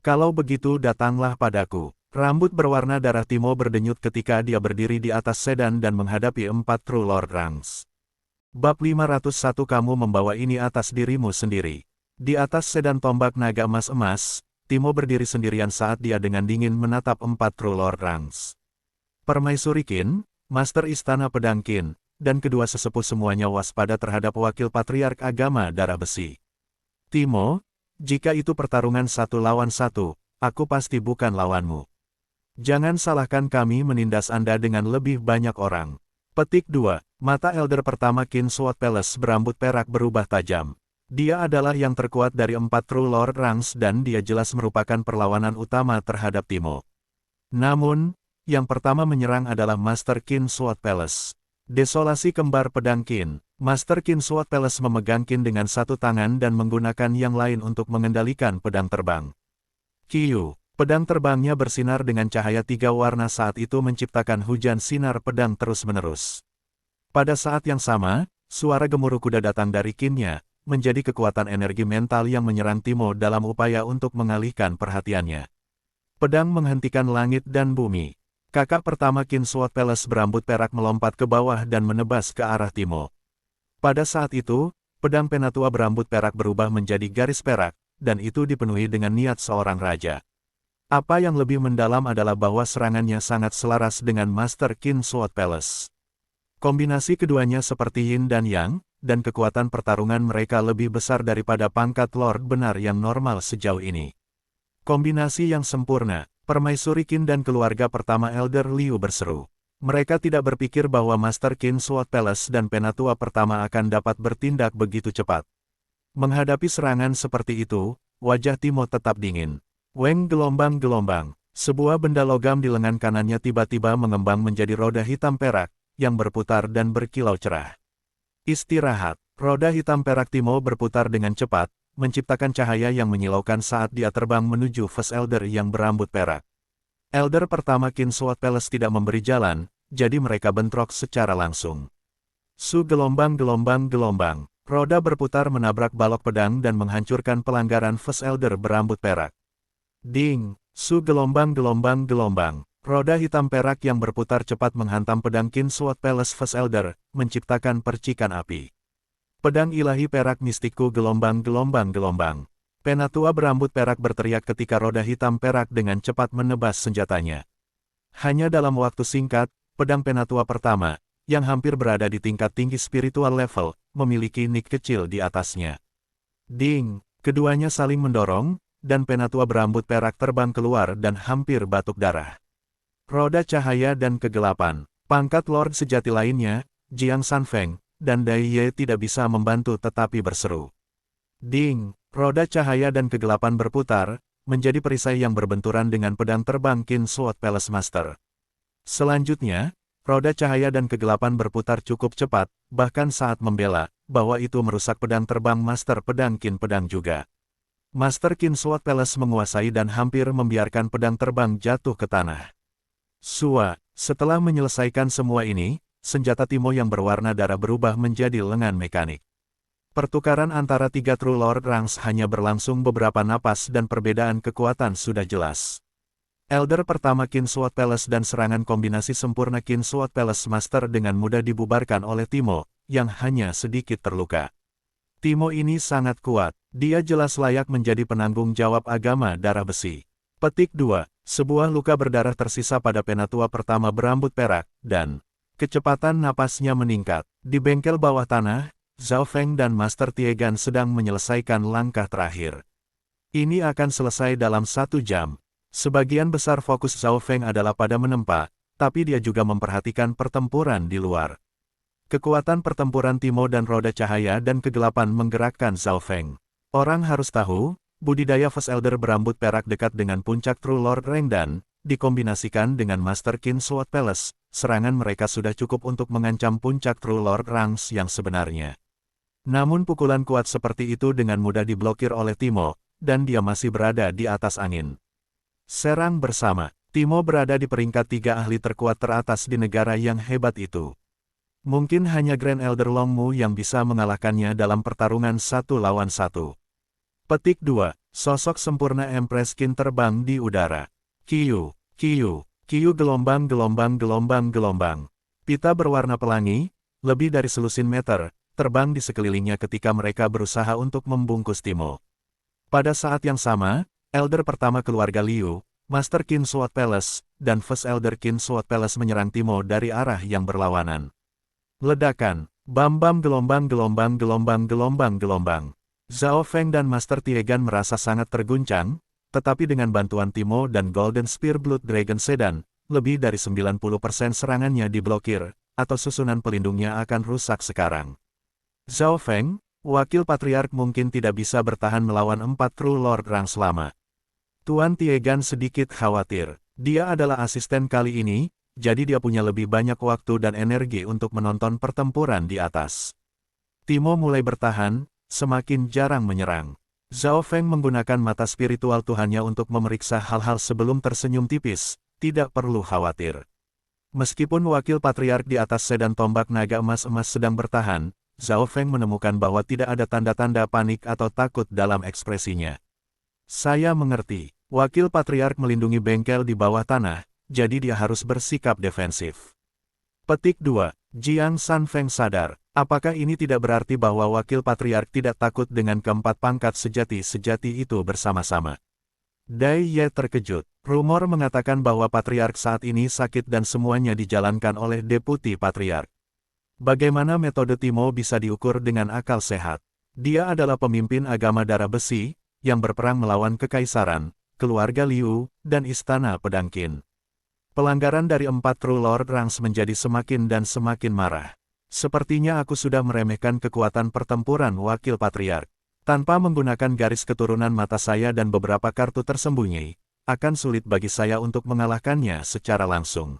Kalau begitu datanglah padaku. Rambut berwarna darah Timo berdenyut ketika dia berdiri di atas sedan dan menghadapi 4 True Lord Ranks. Bab 501 kamu membawa ini atas dirimu sendiri. Di atas sedan tombak naga emas-emas, Timo berdiri sendirian saat dia dengan dingin menatap 4 True Lord Ranks. Permaisuri Qin, Master Istana Pedang Qin, dan kedua sesepuh semuanya waspada terhadap wakil patriark agama darah besi. Timo, jika itu pertarungan 1 lawan 1, aku pasti bukan lawanmu. Jangan salahkan kami menindas Anda dengan lebih banyak orang. Petik 2. Mata Elder pertama Qin Sword Palace berambut perak berubah tajam. Dia adalah yang terkuat dari 4 True Lord Ranks dan dia jelas merupakan perlawanan utama terhadap Timo. Namun, yang pertama menyerang adalah Master Qin Sword Palace. Desolasi kembar pedang Qin. Master Qin Sword Palace memegang Qin dengan satu tangan dan menggunakan yang lain untuk mengendalikan pedang terbang. Kiyu, pedang terbangnya bersinar dengan cahaya 3 warna saat itu menciptakan hujan sinar pedang terus-menerus. Pada saat yang sama, suara gemuruh kuda datang dari Qinnya, menjadi kekuatan energi mental yang menyerang Timo dalam upaya untuk mengalihkan perhatiannya. Pedang menghentikan langit dan bumi. Kakak pertama Qin Sword Palace berambut perak melompat ke bawah dan menebas ke arah Timo. Pada saat itu, pedang penatua berambut perak berubah menjadi garis perak, dan itu dipenuhi dengan niat seorang raja. Apa yang lebih mendalam adalah bahwa serangannya sangat selaras dengan Master Qin Sword Palace. Kombinasi keduanya seperti yin dan yang, dan kekuatan pertarungan mereka lebih besar daripada pangkat Lord benar yang normal sejauh ini. Kombinasi yang sempurna. Permaisuri Qin dan keluarga pertama Elder Liu berseru. Mereka tidak berpikir bahwa Master Qin Sword Palace dan penatua pertama akan dapat bertindak begitu cepat. Menghadapi serangan seperti itu, wajah Timo tetap dingin. Weng gelombang-gelombang. Sebuah benda logam di lengan kanannya tiba-tiba mengembang menjadi roda hitam perak, yang berputar dan berkilau cerah. Istirahat. Roda hitam perak Timo berputar dengan cepat, menciptakan cahaya yang menyilaukan saat dia terbang menuju First Elder yang berambut perak. Elder pertama Qin Sword Palace tidak memberi jalan, jadi mereka bentrok secara langsung. Su gelombang-gelombang-gelombang. Roda berputar menabrak balok pedang dan menghancurkan pelanggaran First Elder berambut perak. Ding! Su gelombang-gelombang-gelombang. Roda hitam perak yang berputar cepat menghantam pedang Qin Sword Palace First Elder, menciptakan percikan api. Pedang ilahi perak mistikku gelombang-gelombang-gelombang. Penatua berambut perak berteriak ketika roda hitam perak dengan cepat menebas senjatanya. Hanya dalam waktu singkat, pedang penatua pertama, yang hampir berada di tingkat tinggi spiritual level, memiliki nick kecil di atasnya. Ding! Keduanya saling mendorong, dan penatua berambut perak terbang keluar dan hampir batuk darah. Roda cahaya dan kegelapan. Pangkat Lord sejati lainnya, Jiang Sanfeng, dan Dai Ye tidak bisa membantu tetapi berseru. Ding, roda cahaya dan kegelapan berputar, menjadi perisai yang berbenturan dengan pedang terbang Kin Sword Palace Master. Selanjutnya, roda cahaya dan kegelapan berputar cukup cepat, bahkan saat membela, bahwa itu merusak pedang terbang Master Pedang Kin Pedang juga. Master Kin Sword Palace menguasai dan hampir membiarkan pedang terbang jatuh ke tanah. Setelah menyelesaikan semua ini, senjata Timo yang berwarna darah berubah menjadi lengan mekanik. Pertukaran antara tiga True Lord Ranks hanya berlangsung beberapa napas dan perbedaan kekuatan sudah jelas. Elder pertama Kin Sword Palace dan serangan kombinasi sempurna Kin Sword Palace Master dengan mudah dibubarkan oleh Timo, yang hanya sedikit terluka. Timo ini sangat kuat, dia jelas layak menjadi penanggung jawab agama darah besi. Petik 2. Sebuah luka berdarah tersisa pada penatua pertama berambut perak, dan kecepatan napasnya meningkat. Di bengkel bawah tanah, Zhao Feng dan Master Tiegan sedang menyelesaikan langkah terakhir. Ini akan selesai dalam 1 jam. Sebagian besar fokus Zhao Feng adalah pada menempa, tapi dia juga memperhatikan pertempuran di luar. Kekuatan pertempuran Timo dan roda cahaya dan kegelapan menggerakkan Zhao Feng. Orang harus tahu, budidaya First Elder berambut perak dekat dengan puncak True Lord Rank dan, dikombinasikan dengan Master Kin Sword Palace, serangan mereka sudah cukup untuk mengancam puncak True Lord Ranks yang sebenarnya. Namun pukulan kuat seperti itu dengan mudah diblokir oleh Timo, dan dia masih berada di atas angin. Serang bersama, Timo berada di peringkat 3 ahli terkuat teratas di negara yang hebat itu. Mungkin hanya Grand Elder Longmu yang bisa mengalahkannya dalam pertarungan 1 lawan 1. Petik 2. Sosok sempurna Empress Qin terbang di udara. Kiyu, Kiyu, Kiyu gelombang gelombang gelombang gelombang. Pita berwarna pelangi, lebih dari selusin meter, terbang di sekelilingnya ketika mereka berusaha untuk membungkus Timo. Pada saat yang sama, Elder pertama keluarga Liu, Master Kin Sword Palace, dan First Elder Kin Sword Palace menyerang Timo dari arah yang berlawanan. Ledakan, bam-bam gelombang gelombang gelombang gelombang gelombang. Zhao Feng dan Master Tiegan merasa sangat terguncang, tetapi dengan bantuan Timo dan Golden Spear Blood Dragon Sedan, lebih dari 90% serangannya diblokir, atau susunan pelindungnya akan rusak sekarang. Zhao Feng, wakil patriark mungkin tidak bisa bertahan melawan 4 True Lord Ranks lama. Tuan Tiegan sedikit khawatir. Dia adalah asisten kali ini, jadi dia punya lebih banyak waktu dan energi untuk menonton pertempuran di atas. Timo mulai bertahan, semakin jarang menyerang. Zhao Feng menggunakan mata spiritual Tuhannya untuk memeriksa hal-hal sebelum tersenyum tipis, tidak perlu khawatir. Meskipun wakil patriark di atas sedan tombak naga emas-emas sedang bertahan, Zhao Feng menemukan bahwa tidak ada tanda-tanda panik atau takut dalam ekspresinya. Saya mengerti, wakil patriark melindungi bengkel di bawah tanah, jadi dia harus bersikap defensif. Petik 2. Jiang San Feng sadar, apakah ini tidak berarti bahwa wakil patriark tidak takut dengan keempat pangkat sejati-sejati itu bersama-sama? Dai Ye terkejut, rumor mengatakan bahwa patriark saat ini sakit dan semuanya dijalankan oleh deputi patriark. Bagaimana metode Timo bisa diukur dengan akal sehat? Dia adalah pemimpin agama darah besi, yang berperang melawan kekaisaran, keluarga Liu, dan istana pedang Qin. Pelanggaran dari 4 True Lord Ranks menjadi semakin dan semakin marah. Sepertinya aku sudah meremehkan kekuatan pertempuran wakil patriark. Tanpa menggunakan garis keturunan mata saya dan beberapa kartu tersembunyi, akan sulit bagi saya untuk mengalahkannya secara langsung.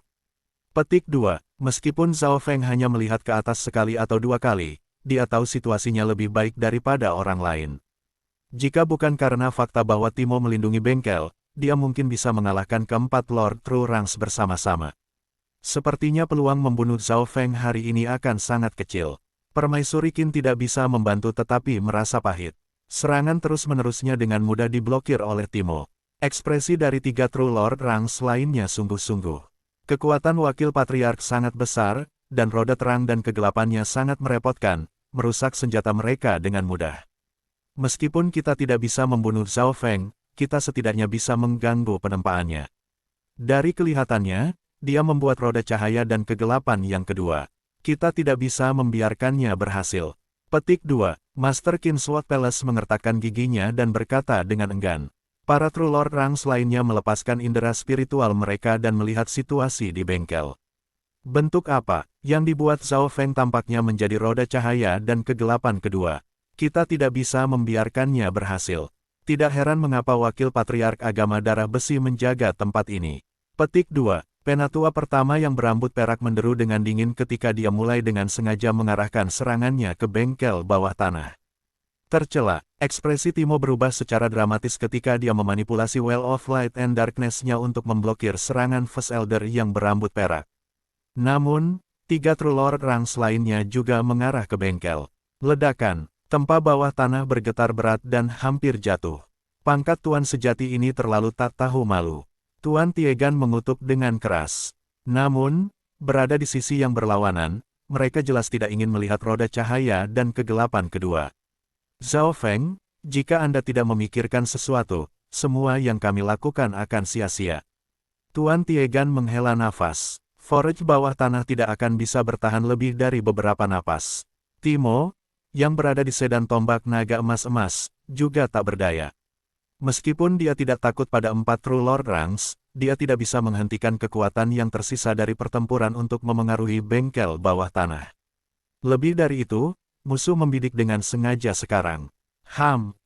Petik 2. Meskipun Zhao Feng hanya melihat ke atas sekali atau 2 kali, dia tahu situasinya lebih baik daripada orang lain. Jika bukan karena fakta bahwa Timo melindungi bengkel, dia mungkin bisa mengalahkan keempat Lord True Ranks bersama-sama. Sepertinya peluang membunuh Zhao Feng hari ini akan sangat kecil. Permaisuri Qin tidak bisa membantu tetapi merasa pahit. Serangan terus-menerusnya dengan mudah diblokir oleh Timo. Ekspresi dari 3 True Lord Ranks lainnya sungguh-sungguh. Kekuatan wakil patriark sangat besar, dan roda terang dan kegelapannya sangat merepotkan, merusak senjata mereka dengan mudah. Meskipun kita tidak bisa membunuh Zhao Feng, kita setidaknya bisa mengganggu penempaannya. Dari kelihatannya, dia membuat roda cahaya dan kegelapan yang kedua. Kita tidak bisa membiarkannya berhasil. Petik 2. Master Kin Sword Palace mengertakkan giginya dan berkata dengan enggan. Para True Lord Ranks lainnya melepaskan indera spiritual mereka dan melihat situasi di bengkel. Bentuk apa yang dibuat Zhao Feng tampaknya menjadi roda cahaya dan kegelapan kedua. Kita tidak bisa membiarkannya berhasil. Tidak heran mengapa Wakil Patriark Agama Darah Besi menjaga tempat ini. Petik 2. Penatua pertama yang berambut perak menderu dengan dingin ketika dia mulai dengan sengaja mengarahkan serangannya ke bengkel bawah tanah. Tercela, ekspresi Timo berubah secara dramatis ketika dia memanipulasi Well of Light and Darkness-nya untuk memblokir serangan First Elder yang berambut perak. Namun, 3 True Lord Ranks lainnya juga mengarah ke bengkel. Ledakan, tempat bawah tanah bergetar berat dan hampir jatuh. Pangkat Tuan sejati ini terlalu tak tahu malu. Tuan Tiegan mengutuk dengan keras. Namun, berada di sisi yang berlawanan, mereka jelas tidak ingin melihat roda cahaya dan kegelapan kedua. Zhao Feng, jika Anda tidak memikirkan sesuatu, semua yang kami lakukan akan sia-sia. Tuan Tiegan menghela nafas. Forge bawah tanah tidak akan bisa bertahan lebih dari beberapa napas. Timo, yang berada di sedan tombak naga emas-emas, juga tak berdaya. Meskipun dia tidak takut pada 4 True Lord Ranks, dia tidak bisa menghentikan kekuatan yang tersisa dari pertempuran untuk memengaruhi bengkel bawah tanah. Lebih dari itu, musuh membidik dengan sengaja sekarang.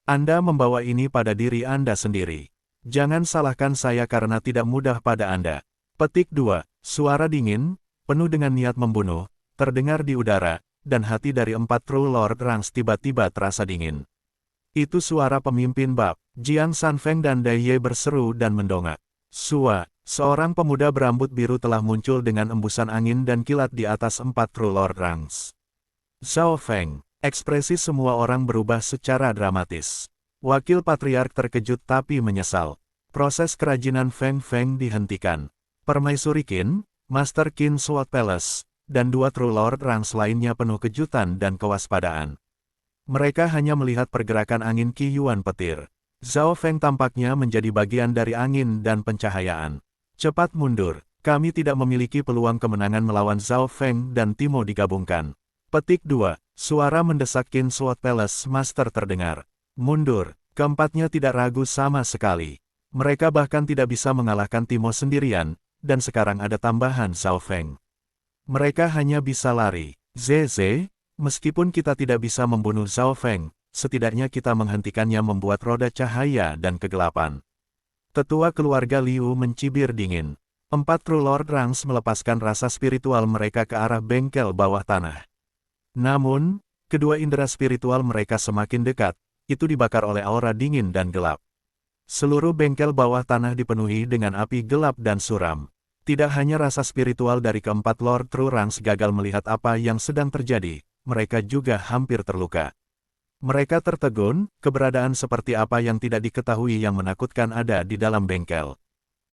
Anda membawa ini pada diri Anda sendiri. Jangan salahkan saya karena tidak mudah pada Anda. Petik 2. Suara dingin, penuh dengan niat membunuh, terdengar di udara, dan hati dari 4 True Lord Ranks tiba-tiba terasa dingin. Itu suara pemimpin Bab. Jiang Sanfeng dan Dai Ye berseru dan mendongak. Seorang pemuda berambut biru telah muncul dengan embusan angin dan kilat di atas 4 True Lord Ranks. Zhao Feng, ekspresi semua orang berubah secara dramatis. Wakil Patriark terkejut tapi menyesal. Proses kerajinan Feng Feng dihentikan. Permaisuri Qin, Master Qin Sword Palace, dan 2 True Lord Ranks lainnya penuh kejutan dan kewaspadaan. Mereka hanya melihat pergerakan angin Qi Yuan petir. Zhao Feng tampaknya menjadi bagian dari angin dan pencahayaan. Cepat mundur, kami tidak memiliki peluang kemenangan melawan Zhao Feng dan Timo digabungkan. Petik 2. Suara mendesak Qin Sword Palace Master terdengar. Mundur, keempatnya tidak ragu sama sekali. Mereka bahkan tidak bisa mengalahkan Timo sendirian, dan sekarang ada tambahan Zhao Feng. Mereka hanya bisa lari. Zeze, meskipun kita tidak bisa membunuh Zhao Feng, setidaknya kita menghentikannya membuat roda cahaya dan kegelapan. Tetua keluarga Liu mencibir dingin. 4 True Lord Ranks melepaskan rasa spiritual mereka ke arah bengkel bawah tanah. Namun, kedua indera spiritual mereka semakin dekat, itu dibakar oleh aura dingin dan gelap. Seluruh bengkel bawah tanah dipenuhi dengan api gelap dan suram. Tidak hanya rasa spiritual dari keempat Lord True Ranks gagal melihat apa yang sedang terjadi, mereka juga hampir terluka. Mereka tertegun, keberadaan seperti apa yang tidak diketahui yang menakutkan ada di dalam bengkel.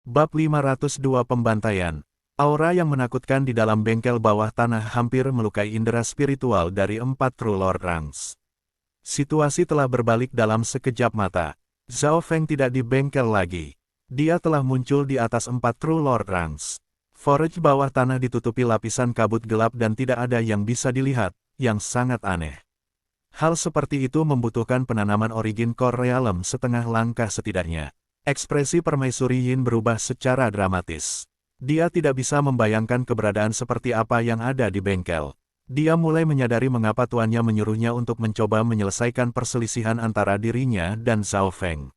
Bab 502 Pembantaian. Aura yang menakutkan di dalam bengkel bawah tanah hampir melukai indera spiritual dari 4 True Lord Ranks. Situasi telah berbalik dalam sekejap mata. Zhao Feng tidak di bengkel lagi. Dia telah muncul di atas 4 True Lord Ranks. Forge bawah tanah ditutupi lapisan kabut gelap dan tidak ada yang bisa dilihat, yang sangat aneh. Hal seperti itu membutuhkan penanaman Origin Core Realm setengah langkah setidaknya. Ekspresi Permaisuri Yin berubah secara dramatis. Dia tidak bisa membayangkan keberadaan seperti apa yang ada di bengkel. Dia mulai menyadari mengapa tuannya menyuruhnya untuk mencoba menyelesaikan perselisihan antara dirinya dan Zhao Feng.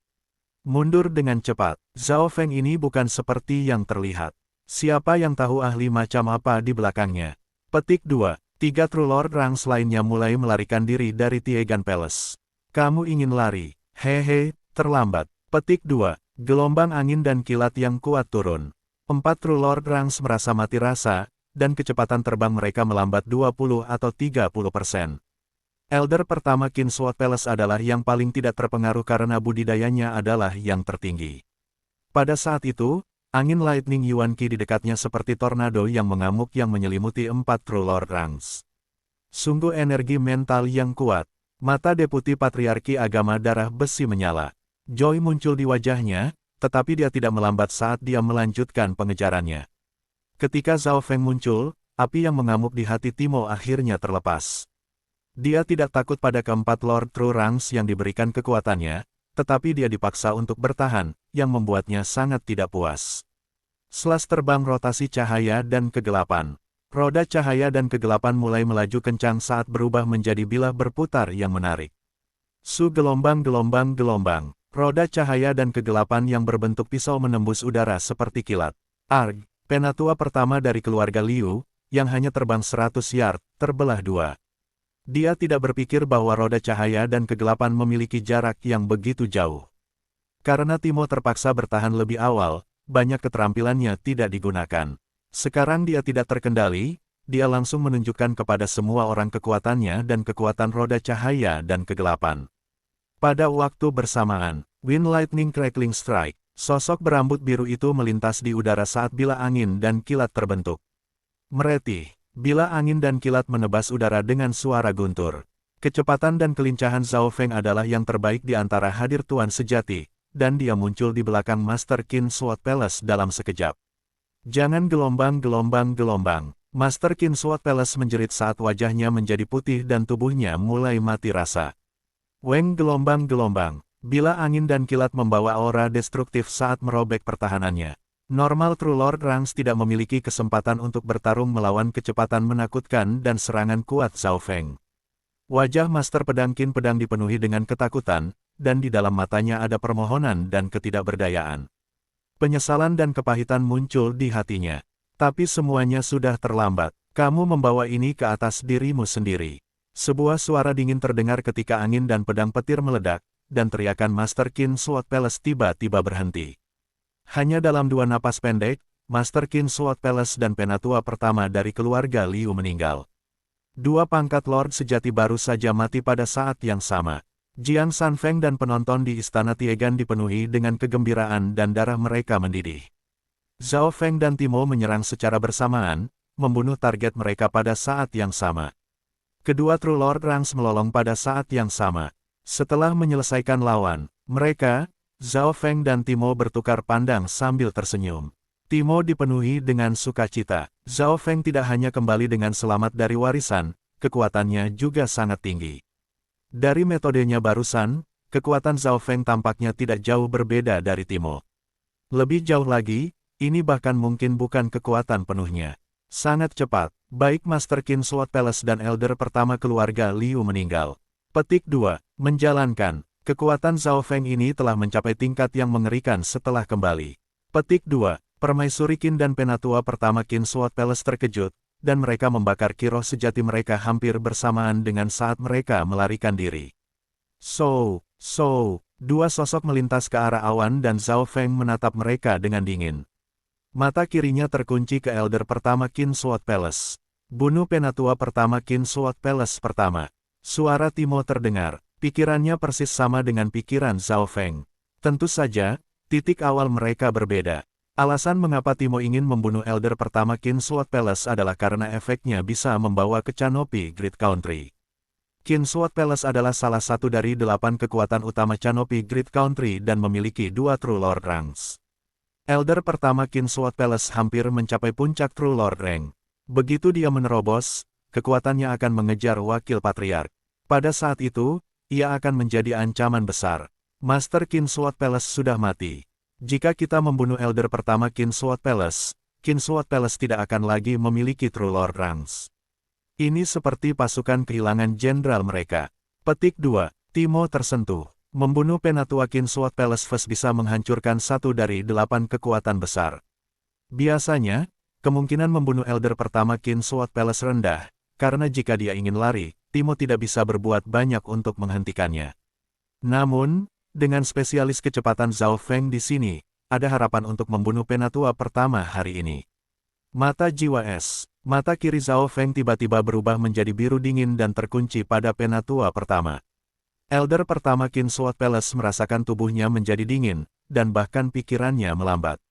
Mundur dengan cepat. Zhao Feng ini bukan seperti yang terlihat. Siapa yang tahu ahli macam apa di belakangnya? Petik 2. 3 True Lord Ranks lainnya mulai melarikan diri dari Tiegan Palace. Kamu ingin lari? Hehe, terlambat. Petik 2. Gelombang angin dan kilat yang kuat turun. 4 True Lord Ranks merasa mati rasa, dan kecepatan terbang mereka melambat 20 atau 30%. Elder pertama Qin Sword Palace adalah yang paling tidak terpengaruh karena budidayanya adalah yang tertinggi. Pada saat itu, angin Lightning Yuan Qi di dekatnya seperti tornado yang mengamuk yang menyelimuti 4 True Lord Ranks. Sungguh energi mental yang kuat. Mata Deputi Patriarki Agama Darah Besi menyala. Joy muncul di wajahnya, tetapi dia tidak melambat saat dia melanjutkan pengejarannya. Ketika Zhao Feng muncul, api yang mengamuk di hati Timo akhirnya terlepas. Dia tidak takut pada keempat Lord True Ranks yang diberikan kekuatannya, tetapi dia dipaksa untuk bertahan, yang membuatnya sangat tidak puas. Selas terbang rotasi cahaya dan kegelapan. Roda cahaya dan kegelapan mulai melaju kencang saat berubah menjadi bilah berputar yang menarik. Gelombang-gelombang. Roda cahaya dan kegelapan yang berbentuk pisau menembus udara seperti kilat. Arg, penatua pertama dari keluarga Liu, yang hanya terbang 100 yard, terbelah dua. Dia tidak berpikir bahwa roda cahaya dan kegelapan memiliki jarak yang begitu jauh. Karena Timo terpaksa bertahan lebih awal, banyak keterampilannya tidak digunakan. Sekarang dia tidak terkendali, dia langsung menunjukkan kepada semua orang kekuatannya dan kekuatan roda cahaya dan kegelapan. Pada waktu bersamaan, Wind Lightning Crackling Strike, sosok berambut biru itu melintas di udara saat bila angin dan kilat terbentuk. Meretih, bila angin dan kilat menebas udara dengan suara guntur. Kecepatan dan kelincahan Zhao Feng adalah yang terbaik di antara hadir Tuan sejati, dan dia muncul di belakang Master Qin Sword Palace dalam sekejap. Jangan gelombang. Master Qin Sword Palace menjerit saat wajahnya menjadi putih dan tubuhnya mulai mati rasa. Weng gelombang. Bila angin dan kilat membawa aura destruktif saat merobek pertahanannya. Normal True Lord Rangs tidak memiliki kesempatan untuk bertarung melawan kecepatan menakutkan dan serangan kuat Zhao Feng. Wajah Master Pedang Qin Pedang dipenuhi dengan ketakutan, dan di dalam matanya ada permohonan dan ketidakberdayaan. Penyesalan dan kepahitan muncul di hatinya. Tapi semuanya sudah terlambat. Kamu membawa ini ke atas dirimu sendiri. Sebuah suara dingin terdengar ketika angin dan pedang petir meledak, dan teriakan Master Qin Sword Palace tiba-tiba berhenti. Hanya dalam 2 napas pendek, Master Qin Sword Palace dan penatua pertama dari keluarga Liu meninggal. 2 pangkat Lord sejati baru saja mati pada saat yang sama. Jiang Sanfeng dan penonton di Istana Tiegan dipenuhi dengan kegembiraan dan darah mereka mendidih. Zhao Feng dan Timo menyerang secara bersamaan, membunuh target mereka pada saat yang sama. Kedua True Lord Rangs melolong pada saat yang sama. Setelah menyelesaikan lawan, mereka, Zhao Feng dan Timo bertukar pandang sambil tersenyum. Timo dipenuhi dengan sukacita. Zhao Feng tidak hanya kembali dengan selamat dari warisan, kekuatannya juga sangat tinggi. Dari metodenya barusan, kekuatan Zhao Feng tampaknya tidak jauh berbeda dari Timo. Lebih jauh lagi, ini bahkan mungkin bukan kekuatan penuhnya. Sangat cepat, baik Master Qin Sword Palace dan Elder pertama keluarga Liu meninggal. Petik 2. Menjalankan. Kekuatan Zhao Feng ini telah mencapai tingkat yang mengerikan setelah kembali. Petik 2. Permaisuri Qin dan penatua pertama Qin Sword Palace terkejut, dan mereka membakar kiroh sejati mereka hampir bersamaan dengan saat mereka melarikan diri. Dua sosok melintas ke arah awan dan Zhao Feng menatap mereka dengan dingin. Mata kirinya terkunci ke Elder pertama Qin Sword Palace. Bunuh penatua pertama Qin Sword Palace pertama. Suara Timo terdengar. Pikirannya persis sama dengan pikiran Zhao Feng. Tentu saja, titik awal mereka berbeda. Alasan mengapa Timo ingin membunuh Elder pertama Qin Sword Palace adalah karena efeknya bisa membawa ke Canopy Grid Country. Qin Sword Palace adalah salah satu dari 8 kekuatan utama Canopy Grid Country dan memiliki 2 True Lord Ranks. Elder pertama Qin Sword Palace hampir mencapai puncak True Lord Rank. Begitu dia menerobos, kekuatannya akan mengejar Wakil Patriark. Pada saat itu, ia akan menjadi ancaman besar. Master Qin Sword Palace sudah mati. Jika kita membunuh Elder pertama Qin Sword Palace tidak akan lagi memiliki True Lord Ranks. Ini seperti pasukan kehilangan jenderal mereka. Petik 2. Timo tersentuh. Membunuh penatua Qin Sword Palace First bisa menghancurkan 1 dari 8 kekuatan besar. Biasanya, kemungkinan membunuh Elder pertama Qin Sword Palace rendah, karena jika dia ingin lari, Timo tidak bisa berbuat banyak untuk menghentikannya. Namun, dengan spesialis kecepatan Zhao Feng di sini, ada harapan untuk membunuh penatua pertama hari ini. Mata jiwa es. Mata kiri Zhao Feng tiba-tiba berubah menjadi biru dingin dan terkunci pada penatua pertama. Elder pertama Qin Sword Palace merasakan tubuhnya menjadi dingin, dan bahkan pikirannya melambat.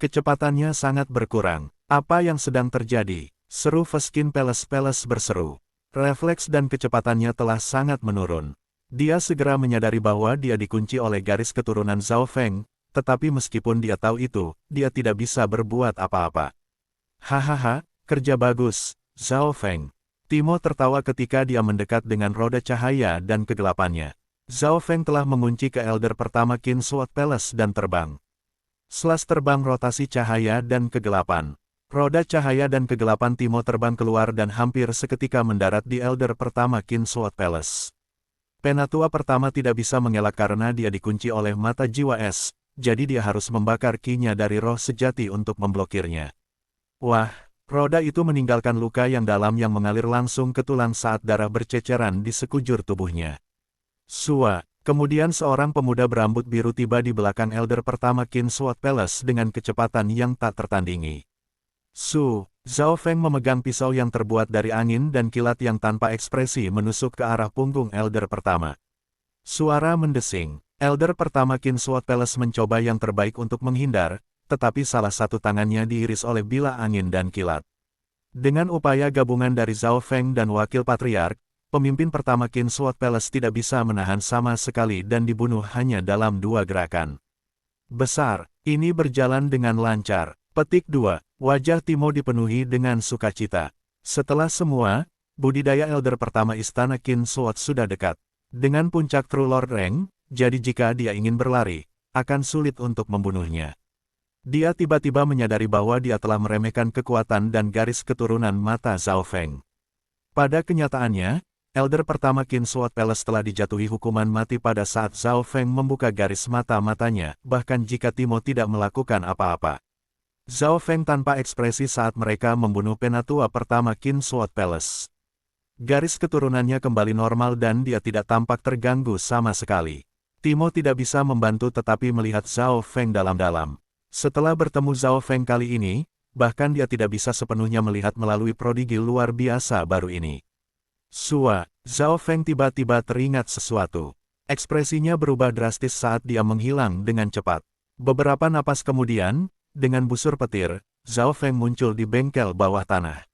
Kecepatannya sangat berkurang. Apa yang sedang terjadi? Seru First Qin Palace berseru. Refleks dan kecepatannya telah sangat menurun. Dia segera menyadari bahwa dia dikunci oleh garis keturunan Zhao Feng, tetapi meskipun dia tahu itu, dia tidak bisa berbuat apa-apa. Hahaha, kerja bagus, Zhao Feng. Timo tertawa ketika dia mendekat dengan roda cahaya dan kegelapannya. Zhao Feng telah mengunci ke Elder pertama Qin Sword Palace dan terbang. Selas terbang rotasi cahaya dan kegelapan. Roda cahaya dan kegelapan Timo terbang keluar dan hampir seketika mendarat di Elder pertama Qin Sword Palace. Penatua pertama tidak bisa mengelak karena dia dikunci oleh mata jiwa es, jadi dia harus membakar ki-nya dari roh sejati untuk memblokirnya. Wah, roda itu meninggalkan luka yang dalam yang mengalir langsung ke tulang saat darah berceceran di sekujur tubuhnya. Sua, kemudian seorang pemuda berambut biru tiba di belakang elder pertama Kingsword Palace dengan kecepatan yang tak tertandingi. Zhao Feng memegang pisau yang terbuat dari angin dan kilat yang tanpa ekspresi menusuk ke arah punggung elder pertama. Suara mendesing. Elder pertama Kingsword Palace mencoba yang terbaik untuk menghindar, tetapi salah satu tangannya diiris oleh bilah angin dan kilat. Dengan upaya gabungan dari Zhao Feng dan Wakil Patriark, pemimpin pertama Kingsword Palace tidak bisa menahan sama sekali dan dibunuh hanya dalam 2 gerakan. Besar, ini berjalan dengan lancar. Petik 2. Wajah Timo dipenuhi dengan sukacita. Setelah semua, budidaya elder pertama istana Kingsword sudah dekat. Dengan puncak True Lord Rank, jadi jika dia ingin berlari, akan sulit untuk membunuhnya. Dia tiba-tiba menyadari bahwa dia telah meremehkan kekuatan dan garis keturunan mata Zhao Feng. Pada kenyataannya, elder pertama Kingsword Palace telah dijatuhi hukuman mati pada saat Zhao Feng membuka garis mata-matanya, bahkan jika Timo tidak melakukan apa-apa. Zhao Feng tanpa ekspresi saat mereka membunuh penatua pertama Kingsword Palace. Garis keturunannya kembali normal dan dia tidak tampak terganggu sama sekali. Timo tidak bisa membantu tetapi melihat Zhao Feng dalam-dalam. Setelah bertemu Zhao Feng kali ini, bahkan dia tidak bisa sepenuhnya melihat melalui prodigi luar biasa baru ini. Zhao Feng tiba-tiba teringat sesuatu. Ekspresinya berubah drastis saat dia menghilang dengan cepat. Beberapa napas kemudian, dengan busur petir, Zhao Feng muncul di bengkel bawah tanah.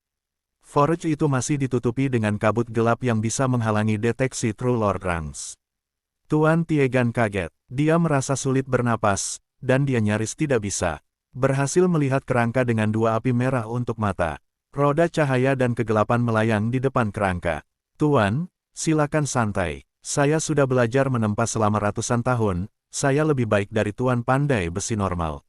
Forge itu masih ditutupi dengan kabut gelap yang bisa menghalangi deteksi True Lord Ranks. Tuan Tiegan kaget. Dia merasa sulit bernapas, dan dia nyaris tidak bisa berhasil melihat kerangka dengan 2 api merah untuk mata. Roda cahaya dan kegelapan melayang di depan kerangka. Tuan, silakan santai. Saya sudah belajar menempa selama ratusan tahun, saya lebih baik dari Tuan pandai besi normal.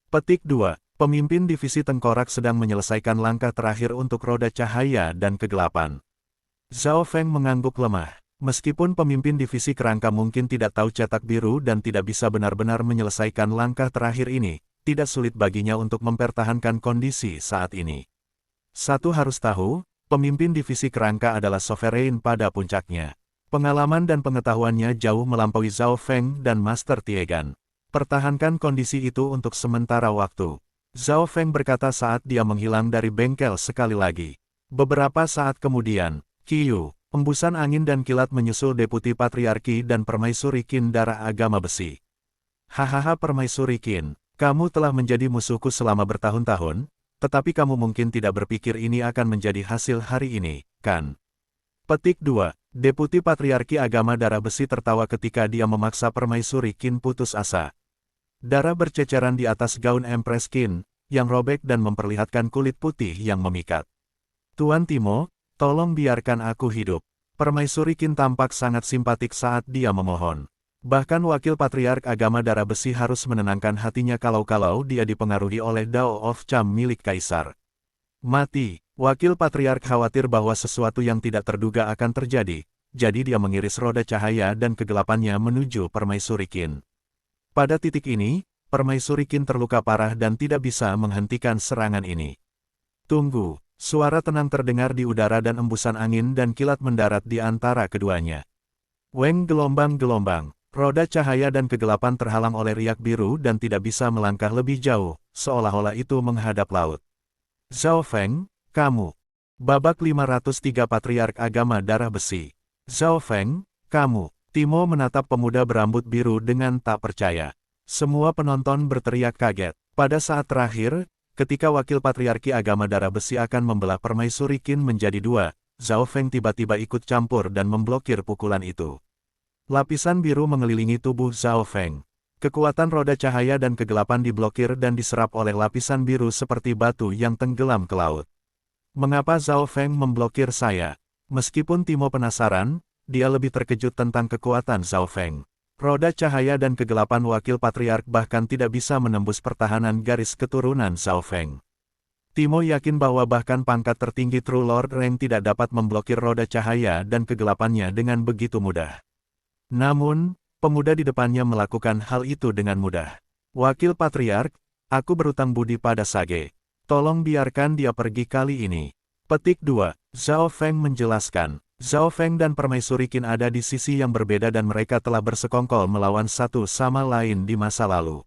Petik 2. Pemimpin divisi tengkorak sedang menyelesaikan langkah terakhir untuk roda cahaya dan kegelapan. Zhao Feng mengangguk lemah. Meskipun pemimpin divisi kerangka mungkin tidak tahu cetak biru dan tidak bisa benar-benar menyelesaikan langkah terakhir ini, tidak sulit baginya untuk mempertahankan kondisi saat ini. Satu harus tahu, pemimpin divisi kerangka adalah sovereign pada puncaknya. Pengalaman dan pengetahuannya jauh melampaui Zhao Feng dan Master Tiegan. Pertahankan kondisi itu untuk sementara waktu. Zhao Feng berkata saat dia menghilang dari bengkel sekali lagi. Beberapa saat kemudian, Qiyu, embusan angin dan kilat menyusul Deputi Patriarki dan Permaisuri Qin darah agama besi. Hahaha Permaisuri Qin, kamu telah menjadi musuhku selama bertahun-tahun, tetapi kamu mungkin tidak berpikir ini akan menjadi hasil hari ini, kan? Petik 2. Deputi Patriarki Agama Darah Besi tertawa ketika dia memaksa Permaisuri Qin putus asa. Darah berceceran di atas gaun Empress Qin, yang robek dan memperlihatkan kulit putih yang memikat. Tuan Timo, tolong biarkan aku hidup. Permaisuri Qin tampak sangat simpatik saat dia memohon. Bahkan Wakil Patriark Agama Darah Besi harus menenangkan hatinya kalau-kalau dia dipengaruhi oleh Dao of Cham milik Kaisar. Mati, Wakil Patriark khawatir bahwa sesuatu yang tidak terduga akan terjadi, jadi dia mengiris roda cahaya dan kegelapannya menuju Permaisuri Qin. Pada titik ini, Permaisuri Qin terluka parah dan tidak bisa menghentikan serangan ini. Tunggu, suara tenang terdengar di udara dan embusan angin dan kilat mendarat di antara keduanya. Weng gelombang-gelombang, roda cahaya dan kegelapan terhalang oleh riak biru dan tidak bisa melangkah lebih jauh, seolah-olah itu menghadap laut. Zhao Feng, kamu. Babak 503 Patriark Agama Darah Besi. Zhao Feng, kamu. Timo menatap pemuda berambut biru dengan tak percaya. Semua penonton berteriak kaget. Pada saat terakhir, ketika Wakil Patriarki Agama Darah Besi akan membelah Permaisuri Qin menjadi 2, Zhao Feng tiba-tiba ikut campur dan memblokir pukulan itu. Lapisan biru mengelilingi tubuh Zhao Feng. Kekuatan roda cahaya dan kegelapan diblokir dan diserap oleh lapisan biru seperti batu yang tenggelam ke laut. Mengapa Zhao Feng memblokir saya? Meskipun Timo penasaran, dia lebih terkejut tentang kekuatan Zhao Feng. Roda cahaya dan kegelapan Wakil Patriark bahkan tidak bisa menembus pertahanan garis keturunan Zhao Feng. Timo yakin bahwa bahkan pangkat tertinggi True Lord Rank tidak dapat memblokir roda cahaya dan kegelapannya dengan begitu mudah. Namun, pemuda di depannya melakukan hal itu dengan mudah. Wakil Patriark, aku berutang budi pada Sage. Tolong biarkan dia pergi kali ini. Petik 2. Zhao Feng menjelaskan. Zhao Feng dan Permaisuri Qin ada di sisi yang berbeda dan mereka telah bersekongkol melawan satu sama lain di masa lalu.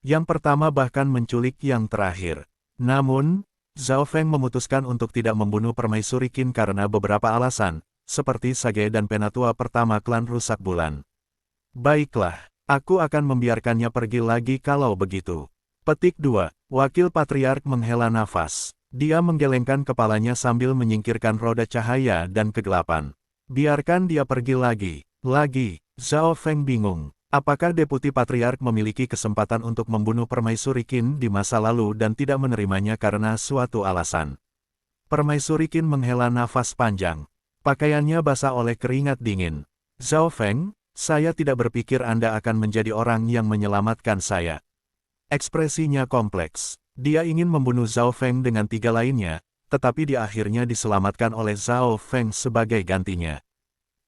Yang pertama bahkan menculik yang terakhir. Namun, Zhao Feng memutuskan untuk tidak membunuh Permaisuri Qin karena beberapa alasan, seperti Sage dan penatua pertama klan Rusak Bulan. Baiklah, aku akan membiarkannya pergi lagi kalau begitu. Petik 2. Wakil Patriark menghela nafas. Dia menggelengkan kepalanya sambil menyingkirkan roda cahaya dan kegelapan. Biarkan dia pergi lagi. Zhao Feng bingung. Apakah Deputi Patriark memiliki kesempatan untuk membunuh Permaisuri Qin di masa lalu dan tidak menerimanya karena suatu alasan? Permaisuri Qin menghela nafas panjang. Pakaiannya basah oleh keringat dingin. Zhao Feng, saya tidak berpikir Anda akan menjadi orang yang menyelamatkan saya. Ekspresinya kompleks. Dia ingin membunuh Zhao Feng dengan 3 lainnya, tetapi dia akhirnya diselamatkan oleh Zhao Feng sebagai gantinya.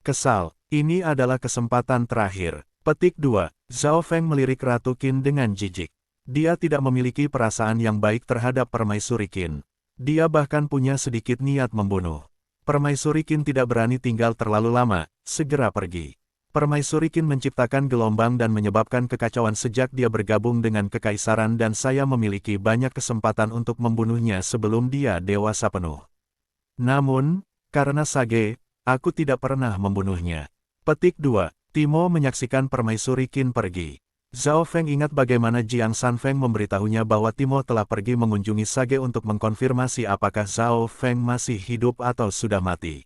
Kesal, ini adalah kesempatan terakhir. Petik 2. Zhao Feng melirik Ratu Qin dengan jijik. Dia tidak memiliki perasaan yang baik terhadap Permaisuri Qin. Dia bahkan punya sedikit niat membunuh. Permaisuri Qin tidak berani tinggal terlalu lama, segera pergi. Permaisuri Qin menciptakan gelombang dan menyebabkan kekacauan sejak dia bergabung dengan kekaisaran dan saya memiliki banyak kesempatan untuk membunuhnya sebelum dia dewasa penuh. Namun, karena Sage, aku tidak pernah membunuhnya. Petik 2. Timo menyaksikan Permaisuri Qin pergi. Zhao Feng ingat bagaimana Jiang Sanfeng memberitahunya bahwa Timo telah pergi mengunjungi Sage untuk mengkonfirmasi apakah Zhao Feng masih hidup atau sudah mati.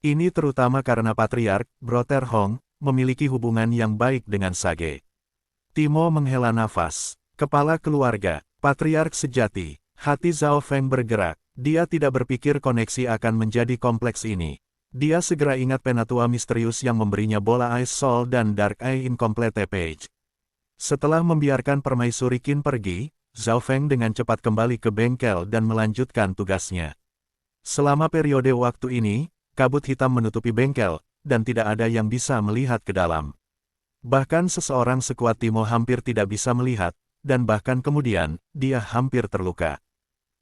Ini terutama karena Patriark, Brother Hong, memiliki hubungan yang baik dengan Sage. Timo menghela nafas. Kepala keluarga, Patriark sejati. Hati Zhao Feng bergerak. Dia tidak berpikir koneksi akan menjadi kompleks ini. Dia segera ingat penatua misterius yang memberinya bola Ice Soul dan Dark Eye Incomplete Page. Setelah membiarkan Permaisuri Qin pergi, Zhao Feng dengan cepat kembali ke bengkel dan melanjutkan tugasnya. Selama periode waktu ini, kabut hitam menutupi bengkel, dan tidak ada yang bisa melihat ke dalam. Bahkan seseorang sekuat Timo hampir tidak bisa melihat, dan bahkan kemudian, dia hampir terluka.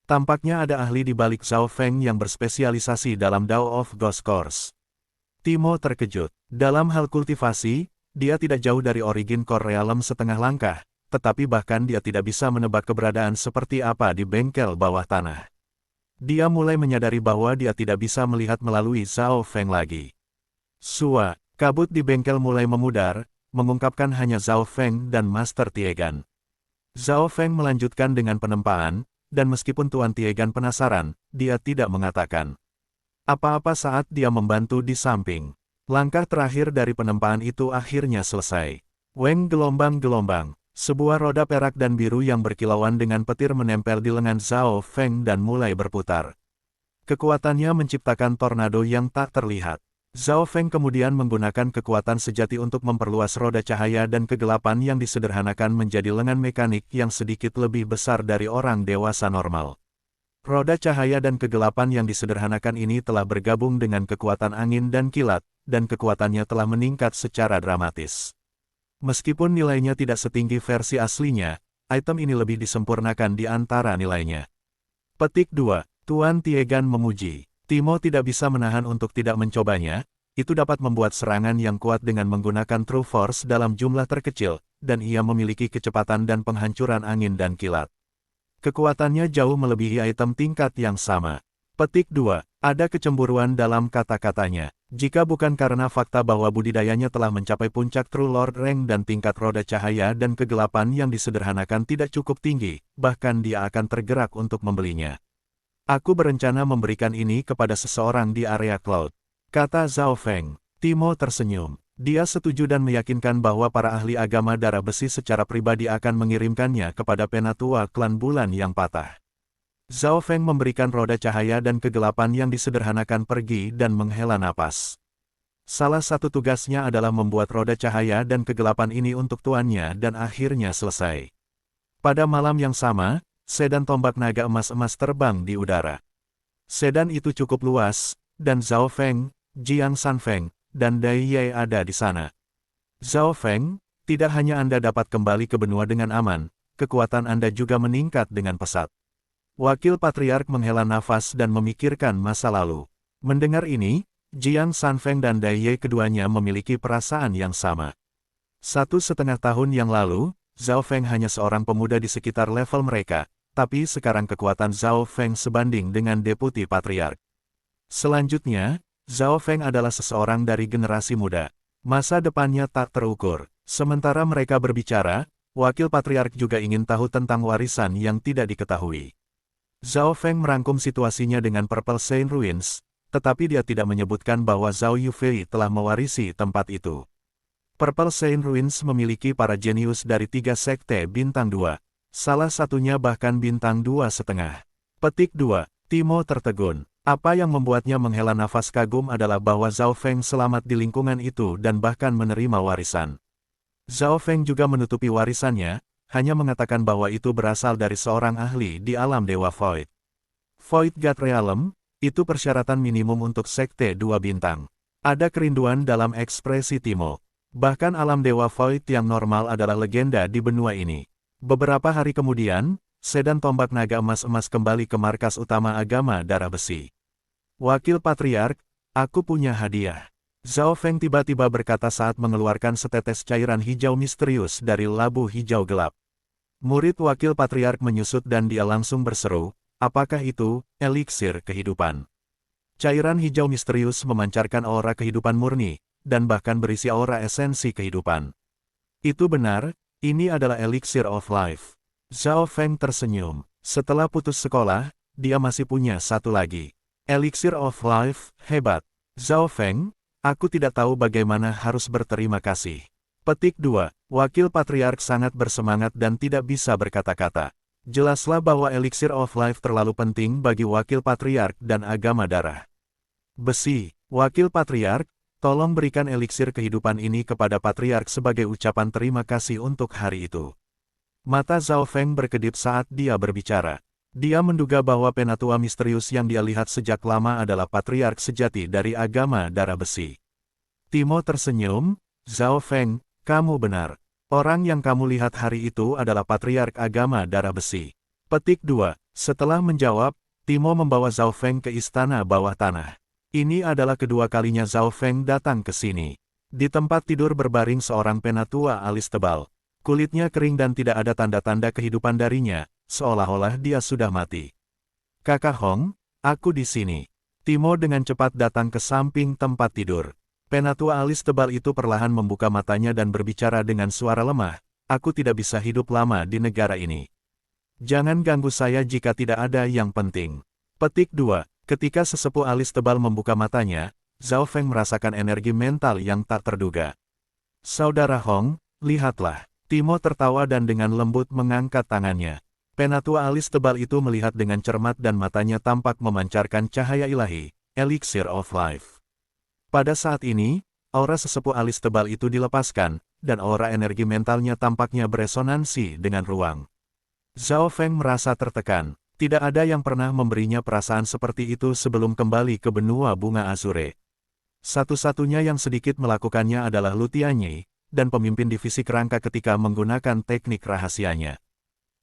Tampaknya ada ahli di balik Zhao Feng yang berspesialisasi dalam Dao of Ghost Course. Timo terkejut. Dalam hal kultivasi, dia tidak jauh dari Origin Core Realm setengah langkah, tetapi bahkan dia tidak bisa menebak keberadaan seperti apa di bengkel bawah tanah. Dia mulai menyadari bahwa dia tidak bisa melihat melalui Zhao Feng lagi. Kabut di bengkel mulai memudar, mengungkapkan hanya Zhao Feng dan Master Tiegan. Zhao Feng melanjutkan dengan penempaan, dan meskipun Tuan Tiegan penasaran, dia tidak mengatakan apa-apa saat dia membantu di samping. Langkah terakhir dari penempaan itu akhirnya selesai. Weng gelombang-gelombang, sebuah roda perak dan biru yang berkilauan dengan petir menempel di lengan Zhao Feng dan mulai berputar. Kekuatannya menciptakan tornado yang tak terlihat. Zhao Feng kemudian menggunakan kekuatan sejati untuk memperluas roda cahaya dan kegelapan yang disederhanakan menjadi lengan mekanik yang sedikit lebih besar dari orang dewasa normal. Roda cahaya dan kegelapan yang disederhanakan ini telah bergabung dengan kekuatan angin dan kilat, dan kekuatannya telah meningkat secara dramatis. Meskipun nilainya tidak setinggi versi aslinya, item ini lebih disempurnakan di antara nilainya. Petik 2. Tuan Tiegan memuji. Timo tidak bisa menahan untuk tidak mencobanya, itu dapat membuat serangan yang kuat dengan menggunakan True Force dalam jumlah terkecil, dan ia memiliki kecepatan dan penghancuran angin dan kilat. Kekuatannya jauh melebihi item tingkat yang sama. Petik 2. Ada kecemburuan dalam kata-katanya. Jika bukan karena fakta bahwa budidayanya telah mencapai puncak True Lord Rank dan tingkat roda cahaya dan kegelapan yang disederhanakan tidak cukup tinggi, bahkan dia akan tergerak untuk membelinya. Aku berencana memberikan ini kepada seseorang di area cloud, kata Zhao Feng. Timo tersenyum. Dia setuju dan meyakinkan bahwa para ahli agama darah besi secara pribadi akan mengirimkannya kepada penatua klan bulan yang patah. Zhao Feng memberikan roda cahaya dan kegelapan yang disederhanakan pergi dan menghela napas. Salah satu tugasnya adalah membuat roda cahaya dan kegelapan ini untuk tuannya dan akhirnya selesai. Pada malam yang sama, sedan tombak naga emas-emas terbang di udara. Sedan itu cukup luas, dan Zhao Feng, Jiang Sanfeng, dan Dai Ye ada di sana. Zhao Feng, tidak hanya Anda dapat kembali ke benua dengan aman, kekuatan Anda juga meningkat dengan pesat. Wakil Patriark menghela nafas dan memikirkan masa lalu. Mendengar ini, Jiang Sanfeng dan Dai Ye keduanya memiliki perasaan yang sama. 1,5 tahun yang lalu, Zhao Feng hanya seorang pemuda di sekitar level mereka, tapi sekarang kekuatan Zhao Feng sebanding dengan Deputi Patriark. Selanjutnya, Zhao Feng adalah seseorang dari generasi muda. Masa depannya tak terukur. Sementara mereka berbicara, Wakil Patriark juga ingin tahu tentang warisan yang tidak diketahui. Zhao Feng merangkum situasinya dengan Purple Saint Ruins, tetapi dia tidak menyebutkan bahwa Zhao Yufei telah mewarisi tempat itu. Purple Saint Ruins memiliki para jenius dari 3 sekte bintang 2. Salah satunya bahkan bintang 2,5. Petik 2. Timo tertegun. Apa yang membuatnya menghela nafas kagum adalah bahwa Zhao Feng selamat di lingkungan itu dan bahkan menerima warisan. Zhao Feng juga menutupi warisannya, hanya mengatakan bahwa itu berasal dari seorang ahli di alam Dewa Void. Void God Realm, itu persyaratan minimum untuk sekte 2 bintang. Ada kerinduan dalam ekspresi Timo. Bahkan alam Dewa Void yang normal adalah legenda di benua ini. Beberapa hari kemudian, sedan tombak naga emas-emas kembali ke markas utama agama darah besi. Wakil Patriark, aku punya hadiah. Zhao Feng tiba-tiba berkata saat mengeluarkan setetes cairan hijau misterius dari labu hijau gelap. Murid Wakil Patriark menyusut dan dia langsung berseru, apakah itu, eliksir kehidupan? Cairan hijau misterius memancarkan aura kehidupan murni, dan bahkan berisi aura esensi kehidupan. Itu benar, ini adalah Elixir of Life. Zhao Feng tersenyum. Setelah putus sekolah, dia masih punya satu lagi. Elixir of Life, hebat. Zhao Feng, aku tidak tahu bagaimana harus berterima kasih. Petik 2. Wakil Patriark sangat bersemangat dan tidak bisa berkata-kata. Jelaslah bahwa Elixir of Life terlalu penting bagi Wakil Patriark dan agama darah besi. Wakil Patriark, tolong berikan eliksir kehidupan ini kepada Patriark sebagai ucapan terima kasih untuk hari itu. Mata Zhao Feng berkedip saat dia berbicara. Dia menduga bahwa penatua misterius yang dia lihat sejak lama adalah Patriark sejati dari agama darah besi. Timo tersenyum, Zhao Feng, kamu benar. Orang yang kamu lihat hari itu adalah Patriark agama darah besi. Petik 2. Setelah menjawab, Timo membawa Zhao Feng ke istana bawah tanah. Ini adalah kedua kalinya Zhao Feng datang ke sini. Di tempat tidur berbaring seorang penatua alis tebal. Kulitnya kering dan tidak ada tanda-tanda kehidupan darinya, seolah-olah dia sudah mati. Kakak Hong, aku di sini. Timo dengan cepat datang ke samping tempat tidur. Penatua alis tebal itu perlahan membuka matanya dan berbicara dengan suara lemah, aku tidak bisa hidup lama di negara ini. Jangan ganggu saya jika tidak ada yang penting. Petik 2. Ketika sesepuh alis tebal membuka matanya, Zhao Feng merasakan energi mental yang tak terduga. Saudara Hong, lihatlah. Timo tertawa dan dengan lembut mengangkat tangannya. Penatua alis tebal itu melihat dengan cermat dan matanya tampak memancarkan cahaya ilahi, Elixir of Life. Pada saat ini, aura sesepuh alis tebal itu dilepaskan, dan aura energi mentalnya tampaknya beresonansi dengan ruang. Zhao Feng merasa tertekan. Tidak ada yang pernah memberinya perasaan seperti itu sebelum kembali ke benua bunga Azure. Satu-satunya yang sedikit melakukannya adalah Lu Tianyi, dan pemimpin divisi kerangka ketika menggunakan teknik rahasianya.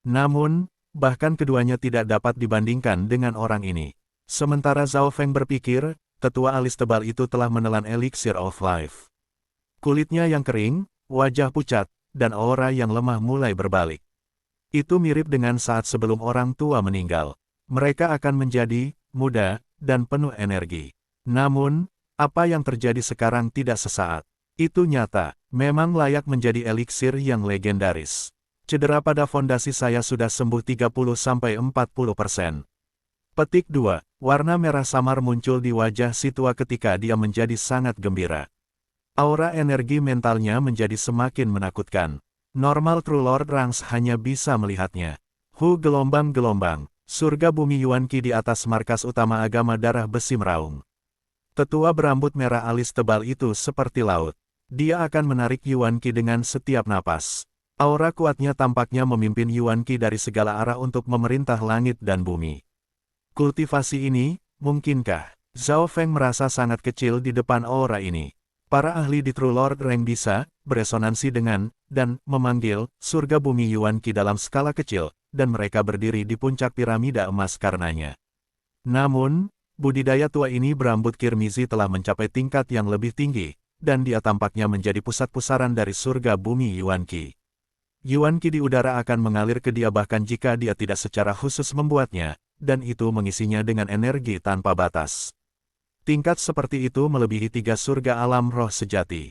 Namun, bahkan keduanya tidak dapat dibandingkan dengan orang ini. Sementara Zhao Feng berpikir, tetua alis tebal itu telah menelan Elixir of Life. Kulitnya yang kering, wajah pucat, dan aura yang lemah mulai berbalik. Itu mirip dengan saat sebelum orang tua meninggal. Mereka akan menjadi muda dan penuh energi. Namun, apa yang terjadi sekarang tidak sesaat. Itu nyata, memang layak menjadi eliksir yang legendaris. Cedera pada fondasi saya sudah sembuh 30-40%. Petik 2. Warna merah samar muncul di wajah si tua ketika dia menjadi sangat gembira. Aura energi mentalnya menjadi semakin menakutkan. Normal True Lord Rangs hanya bisa melihatnya. Hu gelombang-gelombang, surga bumi Yuan Qi di atas markas utama agama darah besi meraung. Tetua berambut merah alis tebal itu seperti laut. Dia akan menarik Yuan Qi dengan setiap napas. Aura kuatnya tampaknya memimpin Yuan Qi dari segala arah untuk memerintah langit dan bumi. Kultivasi ini, mungkinkah? Zhao Feng merasa sangat kecil di depan aura ini. Para ahli di True Lord Rank bisa beresonansi dengan dan memanggil surga bumi Yuan Qi dalam skala kecil, dan mereka berdiri di puncak piramida emas karenanya. Namun, budidaya tua ini berambut kirmizi telah mencapai tingkat yang lebih tinggi, dan dia tampaknya menjadi pusat pusaran dari surga bumi Yuan Qi. Yuan Qi di udara akan mengalir ke dia bahkan jika dia tidak secara khusus membuatnya, dan itu mengisinya dengan energi tanpa batas. Tingkat seperti itu melebihi 3 surga alam roh sejati.